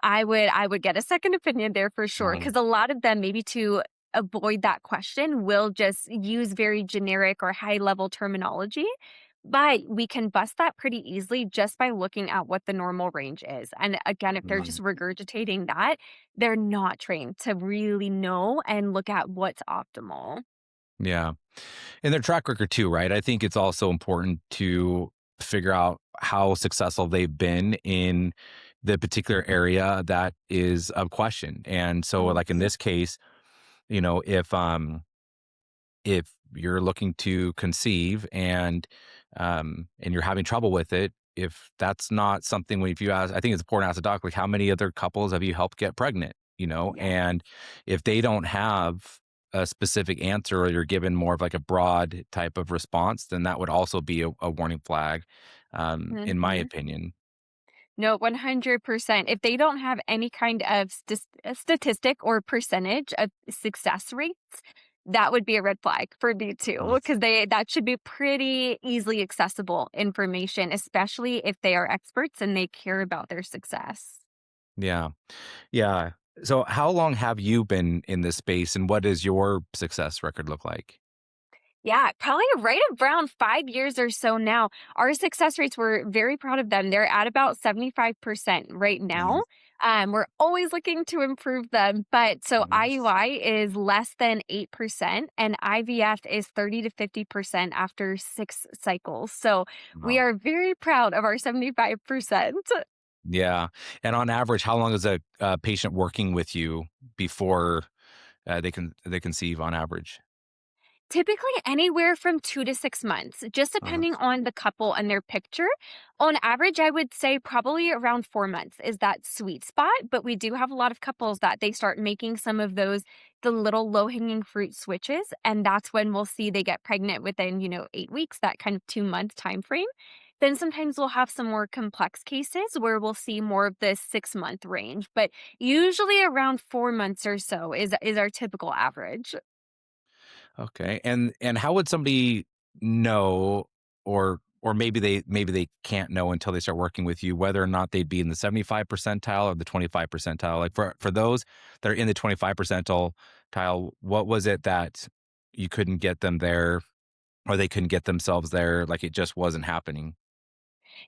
Speaker 2: I would get a second opinion there for sure.
Speaker 1: Mhm.
Speaker 2: Because a lot of them, maybe to avoid that question, will just use very generic or high level terminology. But we can bust that pretty easily just by looking at what the normal range is. And again, if they're just
Speaker 1: Mhm.
Speaker 2: regurgitating that, they're not trained to really know and look at what's optimal.
Speaker 1: Yeah. And their track record too, right? I think it's also important to figure out how successful they've been in the particular area that is of question. And so like in
Speaker 2: Mhm.
Speaker 1: this case, if you're looking to conceive and you're having trouble with it, if that's not something, if you ask, I think it's important to ask a doctor, like, how many other couples have you helped get pregnant,
Speaker 2: Yeah.
Speaker 1: and if they don't have a specific answer, or you're given more of like a broad type of response, then that would also be a warning flag, in my
Speaker 2: Mhm.
Speaker 1: opinion.
Speaker 2: No, 100%. If they don't have any kind of a statistic or percentage of success rates, that would be a red flag for me too,
Speaker 1: Mm.
Speaker 2: because that should be pretty easily accessible information, especially if they are experts and they care about their success.
Speaker 1: Yeah. Yeah. So how long have you been in this space, and what does your success record look like?
Speaker 2: Yeah, probably right around 5 years or so now. Our success rates, we're very proud of them. They're at about 75% right now. We're always looking to improve them. But so
Speaker 1: Mhm.
Speaker 2: IUI is less than 8% and IVF is 30 to 50% after 6 cycles. So we
Speaker 1: Wow.
Speaker 2: are very proud of our 75%.
Speaker 1: Yeah, and on average, how long is a patient working with you before, they conceive on average?
Speaker 2: Typically anywhere from 2 to 6 months, just
Speaker 1: Uh-huh.
Speaker 2: depending on the couple and their picture. On average, I would say probably around 4 months is that sweet spot, but we do have a lot of couples that they start making some of those the little low-hanging fruit switches, and that's when we'll see they get pregnant within, 8 weeks, that kind of 2-month time frame. Then sometimes we'll have some more complex cases where we'll see more of the 6-month range, but usually around 4 months or so is our typical average.
Speaker 1: Okay, and how would somebody know, or maybe they can't know until they start working with you, whether or not they'd be in the 75 percentile or the 25 percentile? Like, for those that are in the 25 percentile tile, what was it that you couldn't get them there, or they couldn't get themselves there, like it just wasn't happening?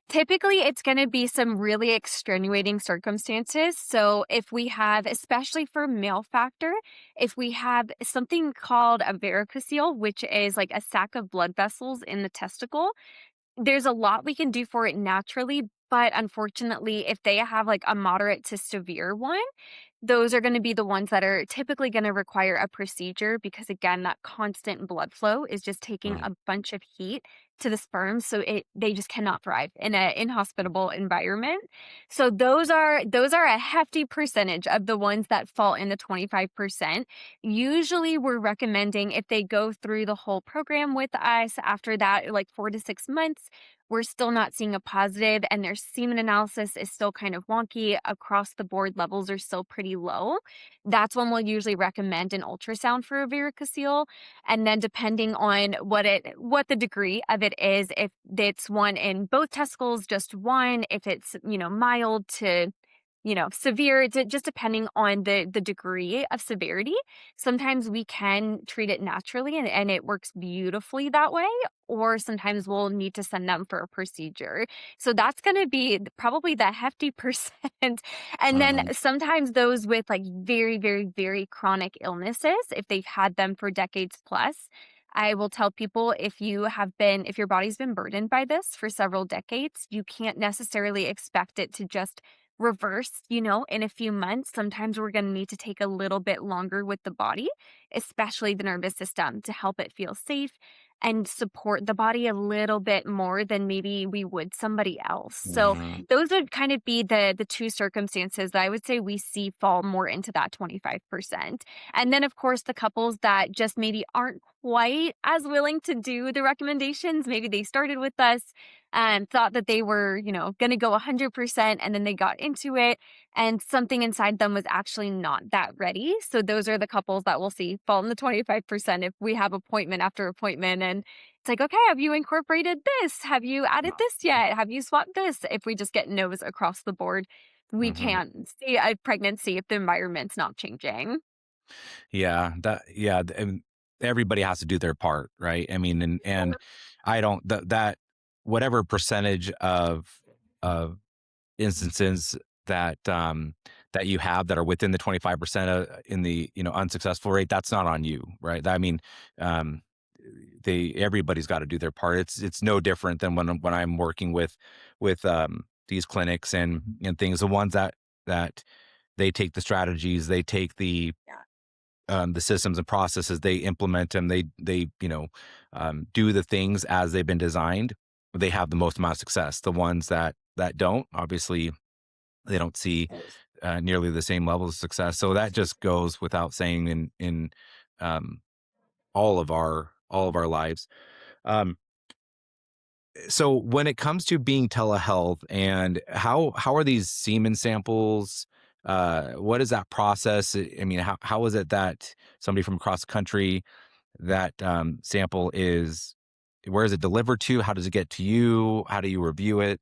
Speaker 2: Typically, it's going to be some really extenuating circumstances. So, if we have, especially for male factor, if we have something called a varicocele, which is like a sac of blood vessels in the testicle, there's a lot we can do for it naturally. But unfortunately, if they have like a moderate to severe one, those are gonna be the ones that are typically gonna require a procedure because, again, that constant blood flow is just taking
Speaker 1: Mm.
Speaker 2: a bunch of heat to the sperm, so they just cannot thrive in a inhospitable environment. So those are a hefty percentage of the ones that fall in the 25%. Usually, we're recommending if they go through the whole program with us, after that, like 4 to 6 months, we're still not seeing a positive and their semen analysis is still kind of wonky, across the board levels are still pretty low. That's when we'll usually recommend an ultrasound for a varicocele. And then depending on what the degree of it is, if it's one in both testicles, just one, if it's, mild to severe, just depending on the degree of severity. Sometimes we can treat it naturally and it works beautifully that way, or sometimes we'll need to send them for a procedure. So that's going to be probably the hefty percent. And then
Speaker 1: Uh-huh.
Speaker 2: sometimes those with like very, very, very chronic illnesses, if they've had them for decades plus, I will tell people if your body's been burdened by this for several decades, you can't necessarily expect it to just reverse, in a few months. Sometimes we're going to need to take a little bit longer with the body, especially the nervous system, to help it feel safe and support the body a little bit more than maybe we would somebody else. So
Speaker 1: Mhm.
Speaker 2: those would kind of be the two circumstances that I would say we see fall more into that 25%. And then of course the couples that just maybe aren't quite as willing to do the recommendations, maybe they started with us and thought that they were, going to go 100% and then they got into it and something inside them was actually not that ready. So those are the couples that we'll see fall in the 25% if we have appointment after appointment and it's like, okay, have you incorporated this? Have you added this yet? Have you swapped this? If we just get no's across the board, we
Speaker 1: Mhm.
Speaker 2: can't see a pregnancy if the environment's not changing.
Speaker 1: And everybody has to do their part, right? I mean, and I don't that whatever percentage of instances that that you have that are within the 25% in the unsuccessful rate, that's not on you, right? I mean, um everybody's got to do their part. It's no different than when I'm working with these clinics and things. The ones that they take the strategies, they take the systems and processes, they implement them, they do the things as they've been designed, they have the most amount of success. The ones that don't, obviously, they don't see nearly the same levels of success. So that just goes without saying in um, all of our lives. Um, so when it comes to being telehealth and how are these semen samples? What is that process? I mean, how is it that somebody from across the country that sample is? Where is it delivered to? How does it get to you? How do you review it?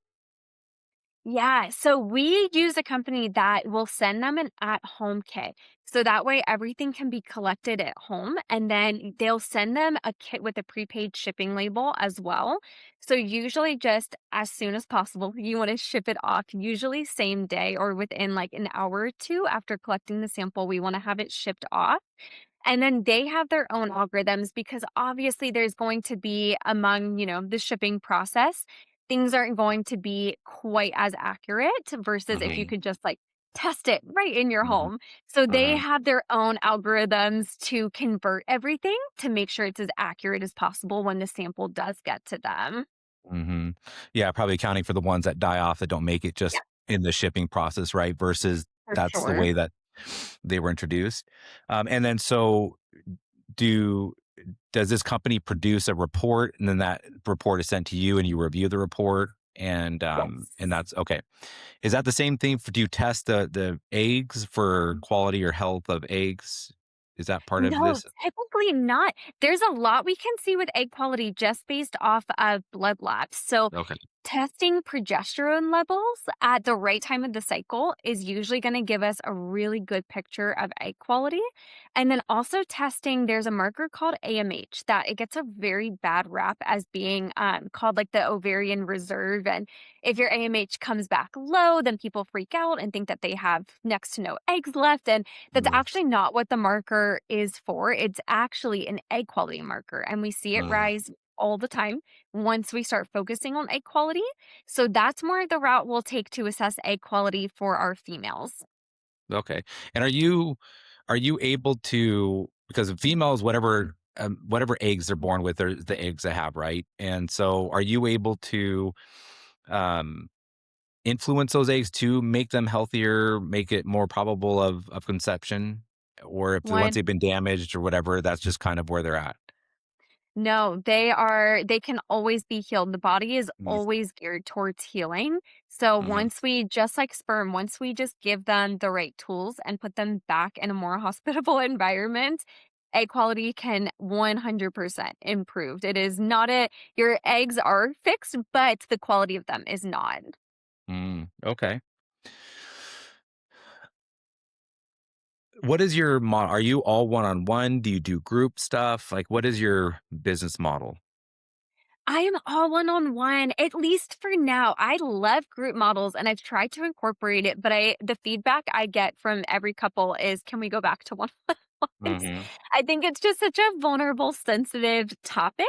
Speaker 2: Yeah, so we use a company that will send them an at-home kit. So that way everything can be collected at home and then they'll send them a kit with a prepaid shipping label as well. So usually just as soon as possible, you want to ship it off, usually same day or within like an hour or two after collecting the sample, we want to have it shipped off. And then they have their own algorithms because obviously there's going to be among, the shipping process, things aren't going to be quite as accurate versus if you
Speaker 1: Hmm.
Speaker 2: could just like test it right in your
Speaker 1: Hmm.
Speaker 2: home. So they
Speaker 1: Uh-huh.
Speaker 2: have their own algorithms to convert everything to make sure it's as accurate as possible when the sample does get to them.
Speaker 1: Hmm. Yeah, probably accounting for the ones that die off that don't make it
Speaker 2: Yeah,
Speaker 1: just in the shipping process, right? Versus
Speaker 2: for
Speaker 1: that's the
Speaker 2: sure.
Speaker 1: way that they were introduced. And then so do does this company produce a report and then that report is sent to you and you review the report and
Speaker 2: Yes.
Speaker 1: that's okay. Is that the same thing do you test the eggs for quality or health of eggs? Is that part of
Speaker 2: No,
Speaker 1: this?
Speaker 2: typically not. There's a lot we can see with egg quality just based off of blood labs. So,
Speaker 1: Okay.
Speaker 2: testing progesterone levels at the right time of the cycle is usually going to give us a really good picture of egg quality. And then also testing, there's a marker called AMH that it gets a very bad rap as being called like the ovarian reserve. And if your AMH comes back low, then people freak out and think that they have next to no eggs left. And that's
Speaker 1: Mm,
Speaker 2: actually not what the marker is for. It's actually an egg quality marker, and we see it
Speaker 1: mm,
Speaker 2: rise all the time once we start focusing on egg quality. So that's more the route we'll take to assess egg quality for our females.
Speaker 1: okay. And are you able to, because females, whatever eggs they're born with are the eggs they have, right? And so are you able to um influence those eggs to make them healthier, make it more probable of conception? Or if once
Speaker 2: One
Speaker 1: they've been damaged or whatever, that's just kind of where they're at?
Speaker 2: No, they can always be healed. The body is
Speaker 1: Mm,
Speaker 2: always geared towards healing. So
Speaker 1: mhm,
Speaker 2: once we just like sperm, once we just give them the right tools and put them back in a more hospitable environment, egg quality can 100% improved. It is not a Your eggs are fixed, but the quality of them is not.
Speaker 1: okay. What is your model? Are you all one-on-one? Do you do group stuff? Like, what is your business model?
Speaker 2: I am all one-on-one, at least for now. I love group models and I've tried to incorporate it, but the feedback I get from every couple is, "Can we go back to one-on-ones?"
Speaker 1: Mhm.
Speaker 2: I think it's just such a vulnerable, sensitive topic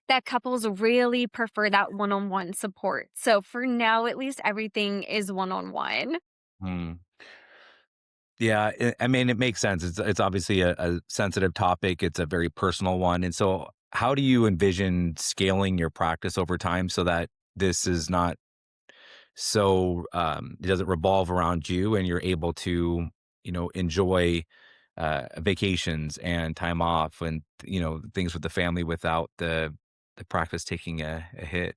Speaker 2: that couples really prefer that one-on-one support. So for now, at least everything is one-on-one.
Speaker 1: Mm. Yeah, I mean, it makes sense. It's obviously a sensitive topic. It's a very personal one, and so how do you envision scaling your practice over time so that this is not so it doesn't revolve around you, and you're able to, enjoy vacations and time off, and things with the family without the practice taking a hit.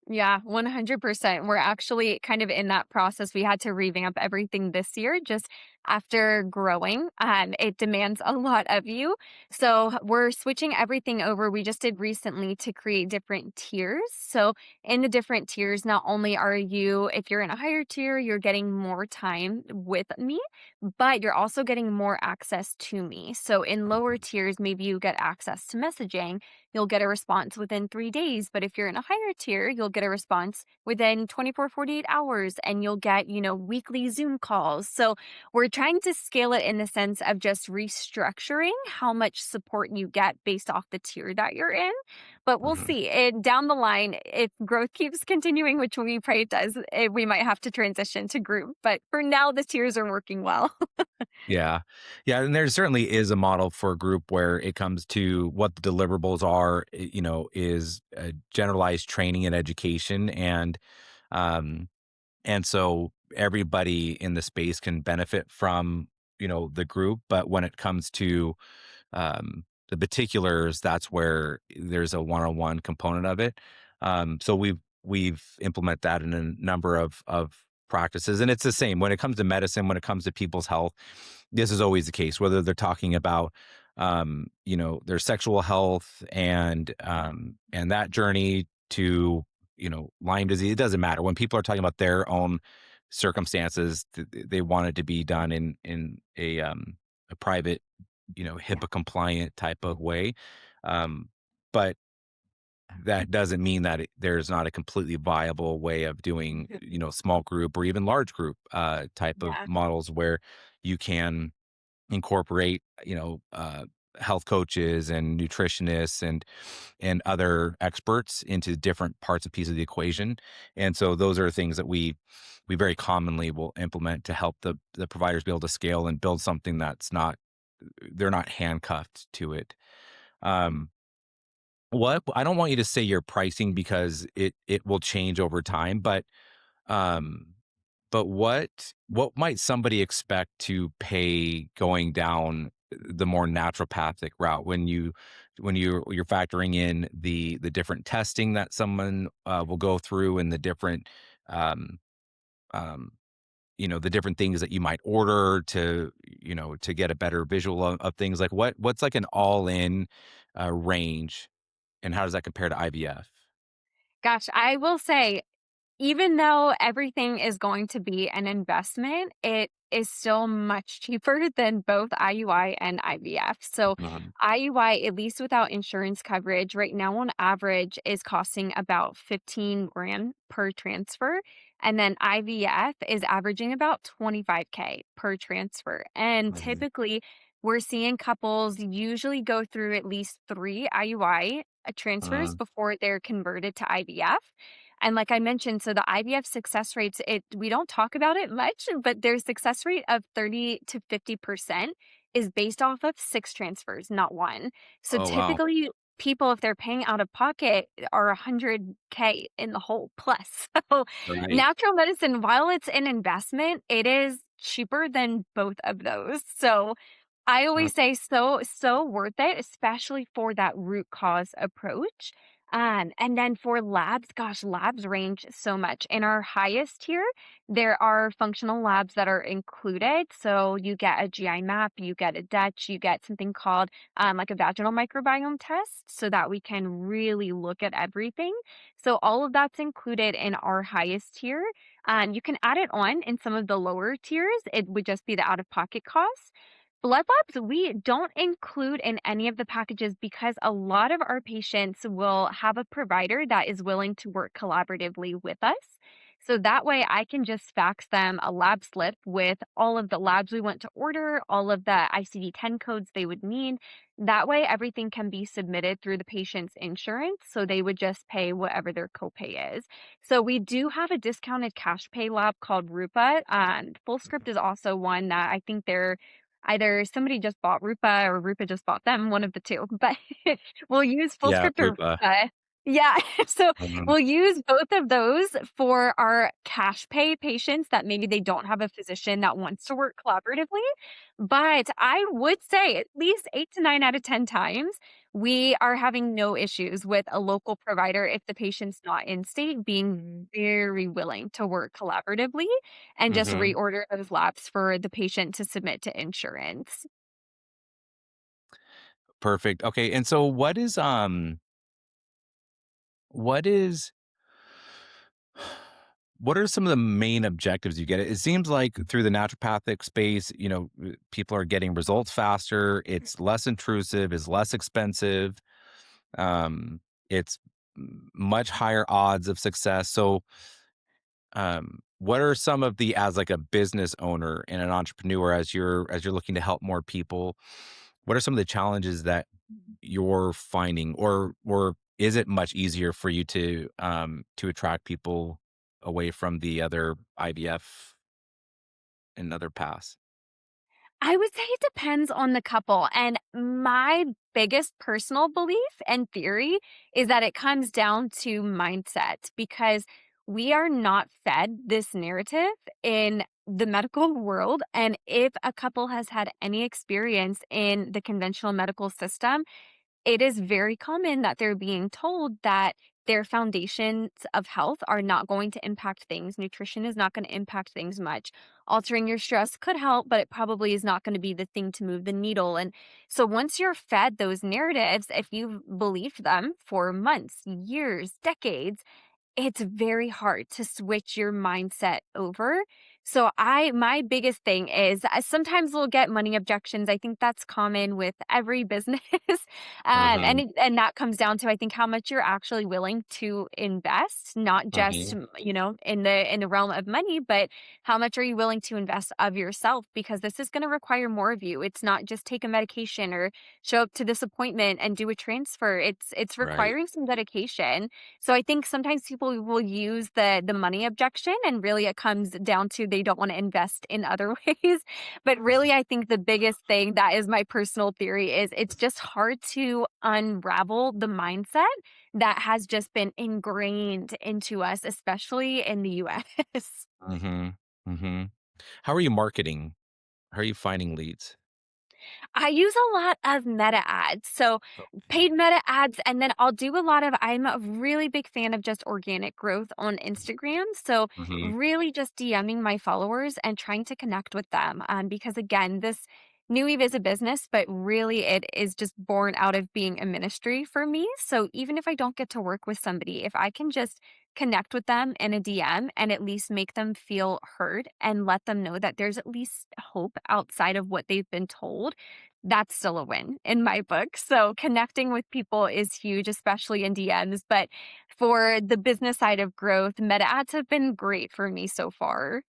Speaker 2: Yeah, 100%. We're actually kind of in that process. We had to revamp everything this year just after growing. It demands a lot of you. So we're switching everything over. We just did recently to create different tiers. So in the different tiers, not only are you, if you're in a higher tier, you're getting more time with me, but you're also getting more access to me. So in lower tiers, maybe you get access to messaging. You'll get a response within 3 days. But if you're in a higher tier, you'll get a response within 24, 48 hours, and you'll get, weekly Zoom calls. So we're trying to scale it in the sense of just restructuring how much support you get based off the tier that you're in. But we'll
Speaker 1: Mhm.
Speaker 2: see. Down the line, if growth keeps continuing, which we pray it does, we might have to transition to group. But for now, the tiers are working well.
Speaker 1: Yeah. Yeah, and there certainly is a model for a group where it comes to what the deliverables are, is generalized training and education, um and so everybody in the space can benefit from, the group, but when it comes to the particulars, that's where there's a one-on-one component of it. So we've implemented that in a number of practices, and it's the same when it comes to medicine, when it comes to people's health. This is always the case, whether they're talking about their sexual health and that journey to Lyme disease. It doesn't matter when people are talking about their own circumstances. They want it to be done in a private,
Speaker 2: Yeah.
Speaker 1: HIPAA compliant type of way. Um, but that doesn't mean that there's not a completely viable way of doing, small group or even large group type of
Speaker 2: Yeah.
Speaker 1: models where you can incorporate, health coaches and nutritionists and other experts into different parts of piece of the equation. And so those are things that we very commonly will implement to help the providers be able to scale and build something that's not they're not handcuffed to it. Um, what I don't want you to say your pricing because it will change over time, um, but what might somebody expect to pay going down the more naturopathic route when you're factoring in the different testing that someone will go through and the different um, um, the different things that you might order to get a better visual of things like what's like an all-in range and how does that compare to IVF?
Speaker 2: Gosh, I will say, even though everything is going to be an investment, it is still much cheaper than both IUI and IVF. So,
Speaker 1: Mhm.
Speaker 2: IUI, at least without insurance coverage, right now on average is costing about 15 grand per transfer. And then IVF is averaging about 25K per transfer. And
Speaker 1: Mhm.
Speaker 2: typically, we're seeing couples usually go through at least three IUI transfers
Speaker 1: Mhm.
Speaker 2: before they're converted to IVF. And like I mentioned, so the IVF success rates, we don't talk about it much, but their success rate of 30 to 50% is based off of six transfers, not one. So
Speaker 1: Oh, wow.
Speaker 2: typically people, if they're paying out of pocket, are 100K in the hole plus. So
Speaker 1: Right.
Speaker 2: natural medicine, while it's an investment, it is cheaper than both of those. So I
Speaker 1: Mm.
Speaker 2: always say so worth it, especially for that root cause approach. And then for labs, gosh, labs range so much. In our highest tier, there are functional labs that are included. So you get a GI map, you get a Dutch, you get something called like a vaginal microbiome test so that we can really look at everything. So all of that's included in our highest tier. You can add it on in some of the lower tiers. It would just be the out of pocket cost. Blood labs, we don't include in any of the packages because a lot of our patients will have a provider that is willing to work collaboratively with us. So that way I can just fax them a lab slip with all of the labs we want to order, all of the ICD-10 codes they would need. That way everything can be submitted through the patient's insurance. So they would just pay whatever their copay is. So we do have a discounted cash pay lab called Rupa. Fullscript is also one that I think they're either somebody just bought Rupa or Rupa just bought them, one of the 2, but we'll use
Speaker 1: Yeah,
Speaker 2: FullScript or
Speaker 1: Rupa.
Speaker 2: Rupa. Yeah, so
Speaker 1: Mhm.
Speaker 2: we'll use both of those for our cash pay patients that maybe they don't have a physician that wants to work collaboratively, but I would say at least 8 to 9 out of 10 times, we are having no issues with a local provider if the patient's not in state being very willing to work collaboratively and just
Speaker 1: Mhm.
Speaker 2: reorder those labs for the patient to submit to insurance.
Speaker 1: Perfect. Okay, and so what is what are some of the main objectives you get? It seems like through the naturopathic space, people are getting results faster, it's less intrusive, it's less expensive, um, it's much higher odds of success. So, what are some of the as like a business owner and an entrepreneur as you're looking to help more people, what are some of the challenges that you're finding, or is it much easier for you to attract people away from the other IVF and other paths?
Speaker 2: I would say it depends on the couple. And my biggest personal belief and theory is that it comes down to mindset because we are not fed this narrative in the medical world. And if a couple has had any experience in the conventional medical system, it is very common that they're being told that their foundations of health are not going to impact things. Nutrition is not going to impact things much. Altering your stress could help, but it probably is not going to be the thing to move the needle. And so once you're fed those narratives, if you've believed them for months, years, decades, it's very hard to switch your mindset over. So my biggest thing is sometimes we'll get money objections. I think that's common with every business.
Speaker 1: Mhm,
Speaker 2: And that comes down to I think how much you're actually willing to invest, not just,
Speaker 1: mhm,
Speaker 2: in the realm of money, but how much are you willing to invest of yourself because this is going to require more of you. It's not just take a medication or show up to this appointment and do a transfer. It's
Speaker 1: right.
Speaker 2: requiring some dedication, so I think sometimes people will use the money objection and really it comes down to they don't want to invest in other ways. But really I think the biggest thing that is my personal theory is it's just hard to unravel the mindset that has just been ingrained into us, especially in the US.
Speaker 1: Mhm, mhm. How are you marketing? How are you finding leads?
Speaker 2: I use a lot of meta ads. So
Speaker 1: Okay.
Speaker 2: paid meta ads, and then I'm a really big fan of just organic growth on Instagram. So
Speaker 1: Mhm,
Speaker 2: really just DMing my followers and trying to connect with them. Because again, this New Eve is a business, but really it is just born out of being a ministry for me. So even if I don't get to work with somebody, if I can just connect with them in a DM and at least make them feel heard and let them know that there's at least hope outside of what they've been told, that's still a win in my book. So connecting with people is huge, especially in DMs. But for the business side of growth, meta ads have been great for me so far.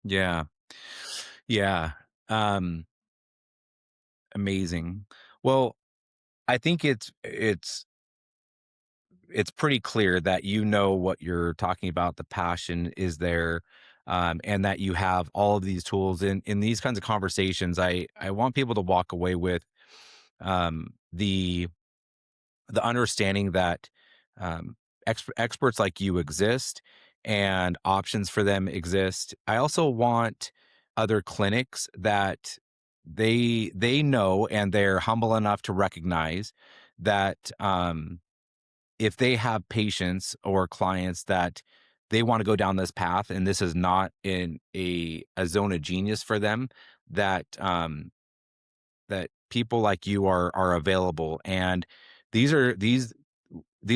Speaker 1: yeah, yeah, um, amazing. Well, I think it's pretty clear that you know what you're talking about. The passion is there, and that you have all of these tools in these kinds of conversations. I want people to walk away with the understanding that experts like you exist and options for them exist. I also want other clinics that they know and they're humble enough to recognize that if they have patients or clients that they want to go down this path and this is not in a zone of genius for them, that that people like you are available. And these are these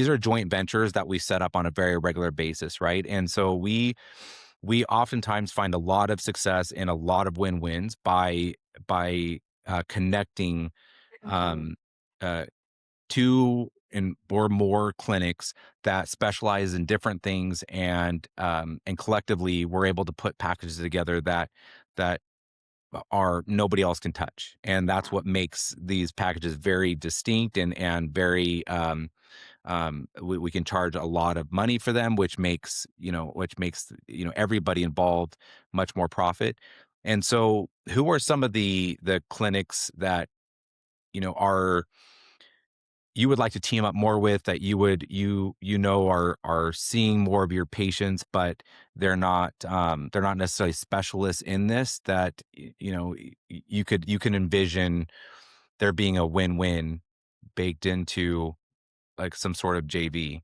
Speaker 1: are joint ventures that we set up on a very regular basis, right? And so we oftentimes find a lot of success and a lot of win-wins by connecting
Speaker 2: Mhm.
Speaker 1: um, uh, two and or more clinics that specialize in different things, and collectively we're able to put packages together that are nobody else can touch, and that's
Speaker 2: Yeah.
Speaker 1: what makes these packages very distinct and very we can charge a lot of money for them, which makes everybody involved much more profit. And so who are some of the clinics that are you would like to team up more with, that are seeing more of your patients, but they're not necessarily specialists in this, that you can envision there being a win-win baked into like some sort of JV.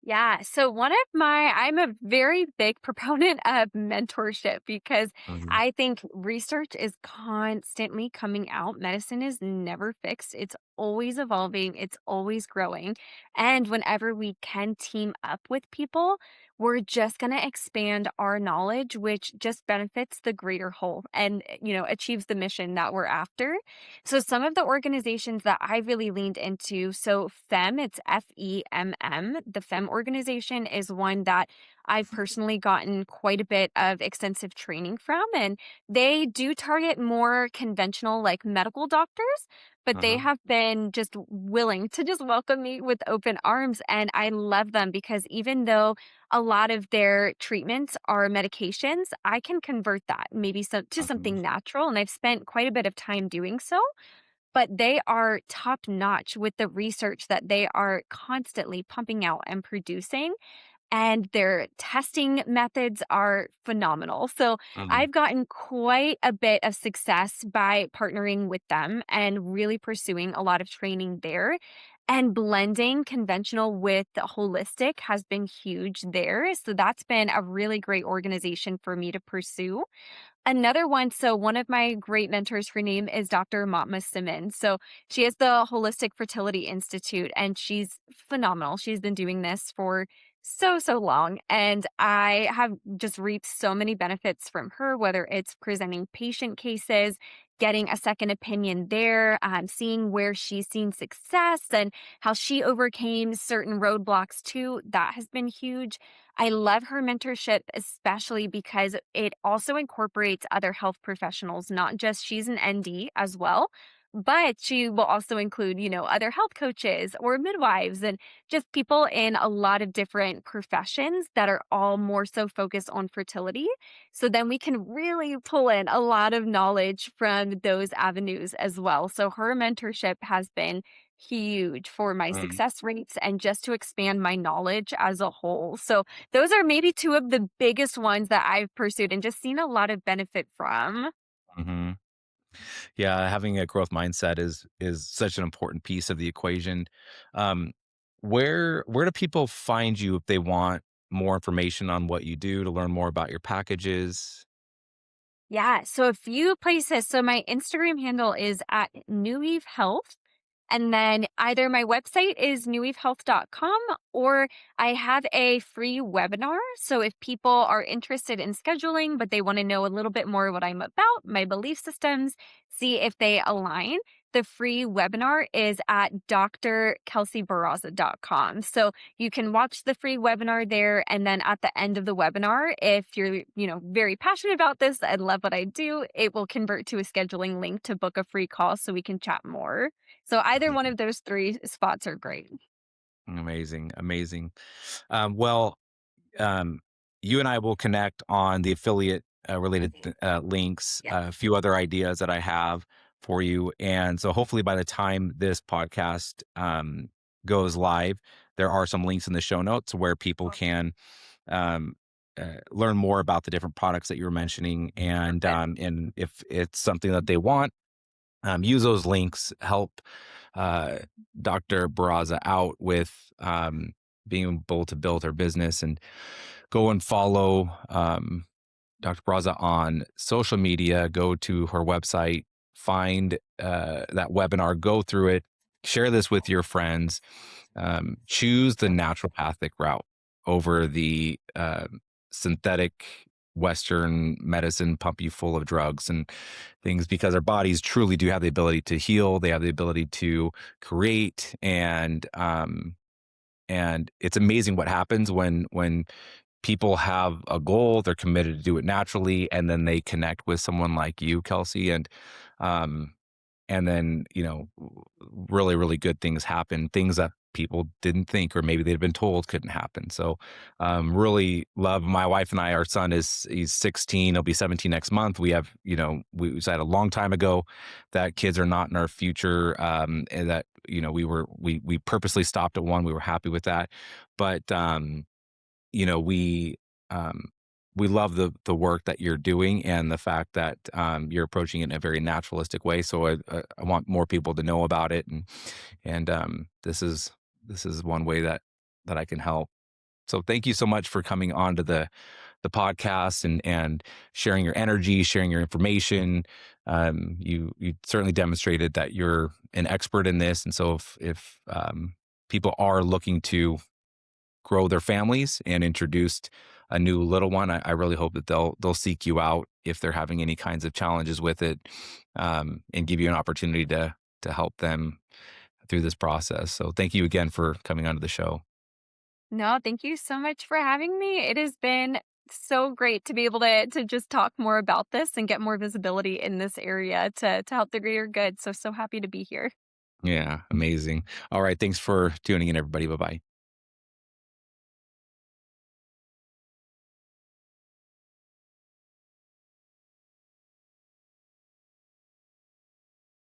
Speaker 2: Yeah. So I'm a very big proponent of mentorship because
Speaker 1: Mhm,
Speaker 2: I think research is constantly coming out. Medicine is never fixed. It's always evolving. It's always growing. And whenever we can team up with people, we're just going to expand our knowledge, which just benefits the greater whole and, achieves the mission that we're after. So some of the organizations that I really leaned into, so FEM, it's FEMM. The FEM organization is one that I've personally gotten quite a bit of extensive training from, and they do target more conventional, like medical doctors, but they
Speaker 1: uh-huh,
Speaker 2: have been just willing to just welcome me with open arms. And I love them because even though a lot of their treatments are medications, I can convert that maybe to
Speaker 1: uh-huh,
Speaker 2: something natural. And I've spent quite a bit of time doing so, but they are top notch with the research that they are constantly pumping out and producing, and their testing methods are phenomenal. So
Speaker 1: mhm,
Speaker 2: I've gotten quite a bit of success by partnering with them and really pursuing a lot of training there. And blending conventional with the holistic has been huge there. So that's been a really great organization for me to pursue. Another one, so one of my great mentors, her name is Dr. Matma Simmons. So she has the Holistic Fertility Institute, and she's phenomenal. She's been doing this for so long. And I have just reaped so many benefits from her, whether it's presenting patient cases, getting a second opinion there, seeing where she's seen success and how she overcame certain roadblocks too. That has been huge. I love her mentorship, especially because it also incorporates other health professionals, not just she's an ND as well, but she will also include, other health coaches or midwives and just people in a lot of different professions that are all more so focused on fertility. So then we can really pull in a lot of knowledge from those avenues as well. So her mentorship has been huge for my
Speaker 1: mhm,
Speaker 2: success rates and just to expand my knowledge as a whole. So those are maybe two of the biggest ones that I've pursued and just seen a lot of benefit from.
Speaker 1: mhm. Yeah, having a growth mindset is such an important piece of the equation. Um, where do people find you if they want more information on what you do, to learn more about your packages?
Speaker 2: Yeah, so a few places. So my Instagram handle is at New Eve Health. And then either my website is newevehealth.com or I have a free webinar. So if people are interested in scheduling, but they want to know a little bit more what I'm about, my belief systems, see if they align, the free webinar is at drkelseybarraza.com. So you can watch the free webinar there. And then at the end of the webinar, if you're, very passionate about this and love what I do, it will convert to a scheduling link to book a free call so we can chat more. So either one
Speaker 1: Mhm.
Speaker 2: of those 3 spots are great.
Speaker 1: Amazing, amazing. Well, um, you and I will connect on the affiliate related
Speaker 2: Mhm.
Speaker 1: links,
Speaker 2: Yeah.
Speaker 1: a few other ideas that I have for you. And so hopefully by the time this podcast goes live, there are some links in the show notes where people can um, learn more about the different products that you were mentioning.
Speaker 2: Perfect.
Speaker 1: And if it's something that they want, use those links, help uh, Dr. Barraza out with being able to build her business, and go and follow Dr. Barraza on social media. Go to her website, find that webinar, go through it, share this with your friends. Choose the naturopathic route over the synthetic Western medicine pump you full of drugs and things, because our bodies truly do have the ability to heal. They have the ability to create, and it's amazing what happens when people have a goal, they're committed to do it naturally, and then they connect with someone like you, Kelsey, um, and then, really, really good things happen, things that people didn't think or maybe they'd been told couldn't happen. So, really love my wife and I. Our son he's 16, he'll be 17 next month. We have, we said a long time ago that kids are not in our future, and that, we purposely stopped at one. We were happy with that. But, you know, we um, we love the work that you're doing and the fact that you're approaching it in a very naturalistic way. So I want more people to know about it, and this is one way that I can help. So thank you so much for coming on to the podcast and sharing your energy, sharing your information. You certainly demonstrated that you're an expert in this, and so if people are looking to grow their families and introduced a new little one, I really hope that they'll seek you out if they're having any kinds of challenges with it, and give you an opportunity to help them through this process. So thank you again for coming onto the show.
Speaker 2: No, thank you so much for having me. It has been so great to be able to just talk more about this and get more visibility in this area to help the greater good. So happy to be here.
Speaker 1: Yeah, amazing. All right, thanks for tuning in, everybody. Bye bye.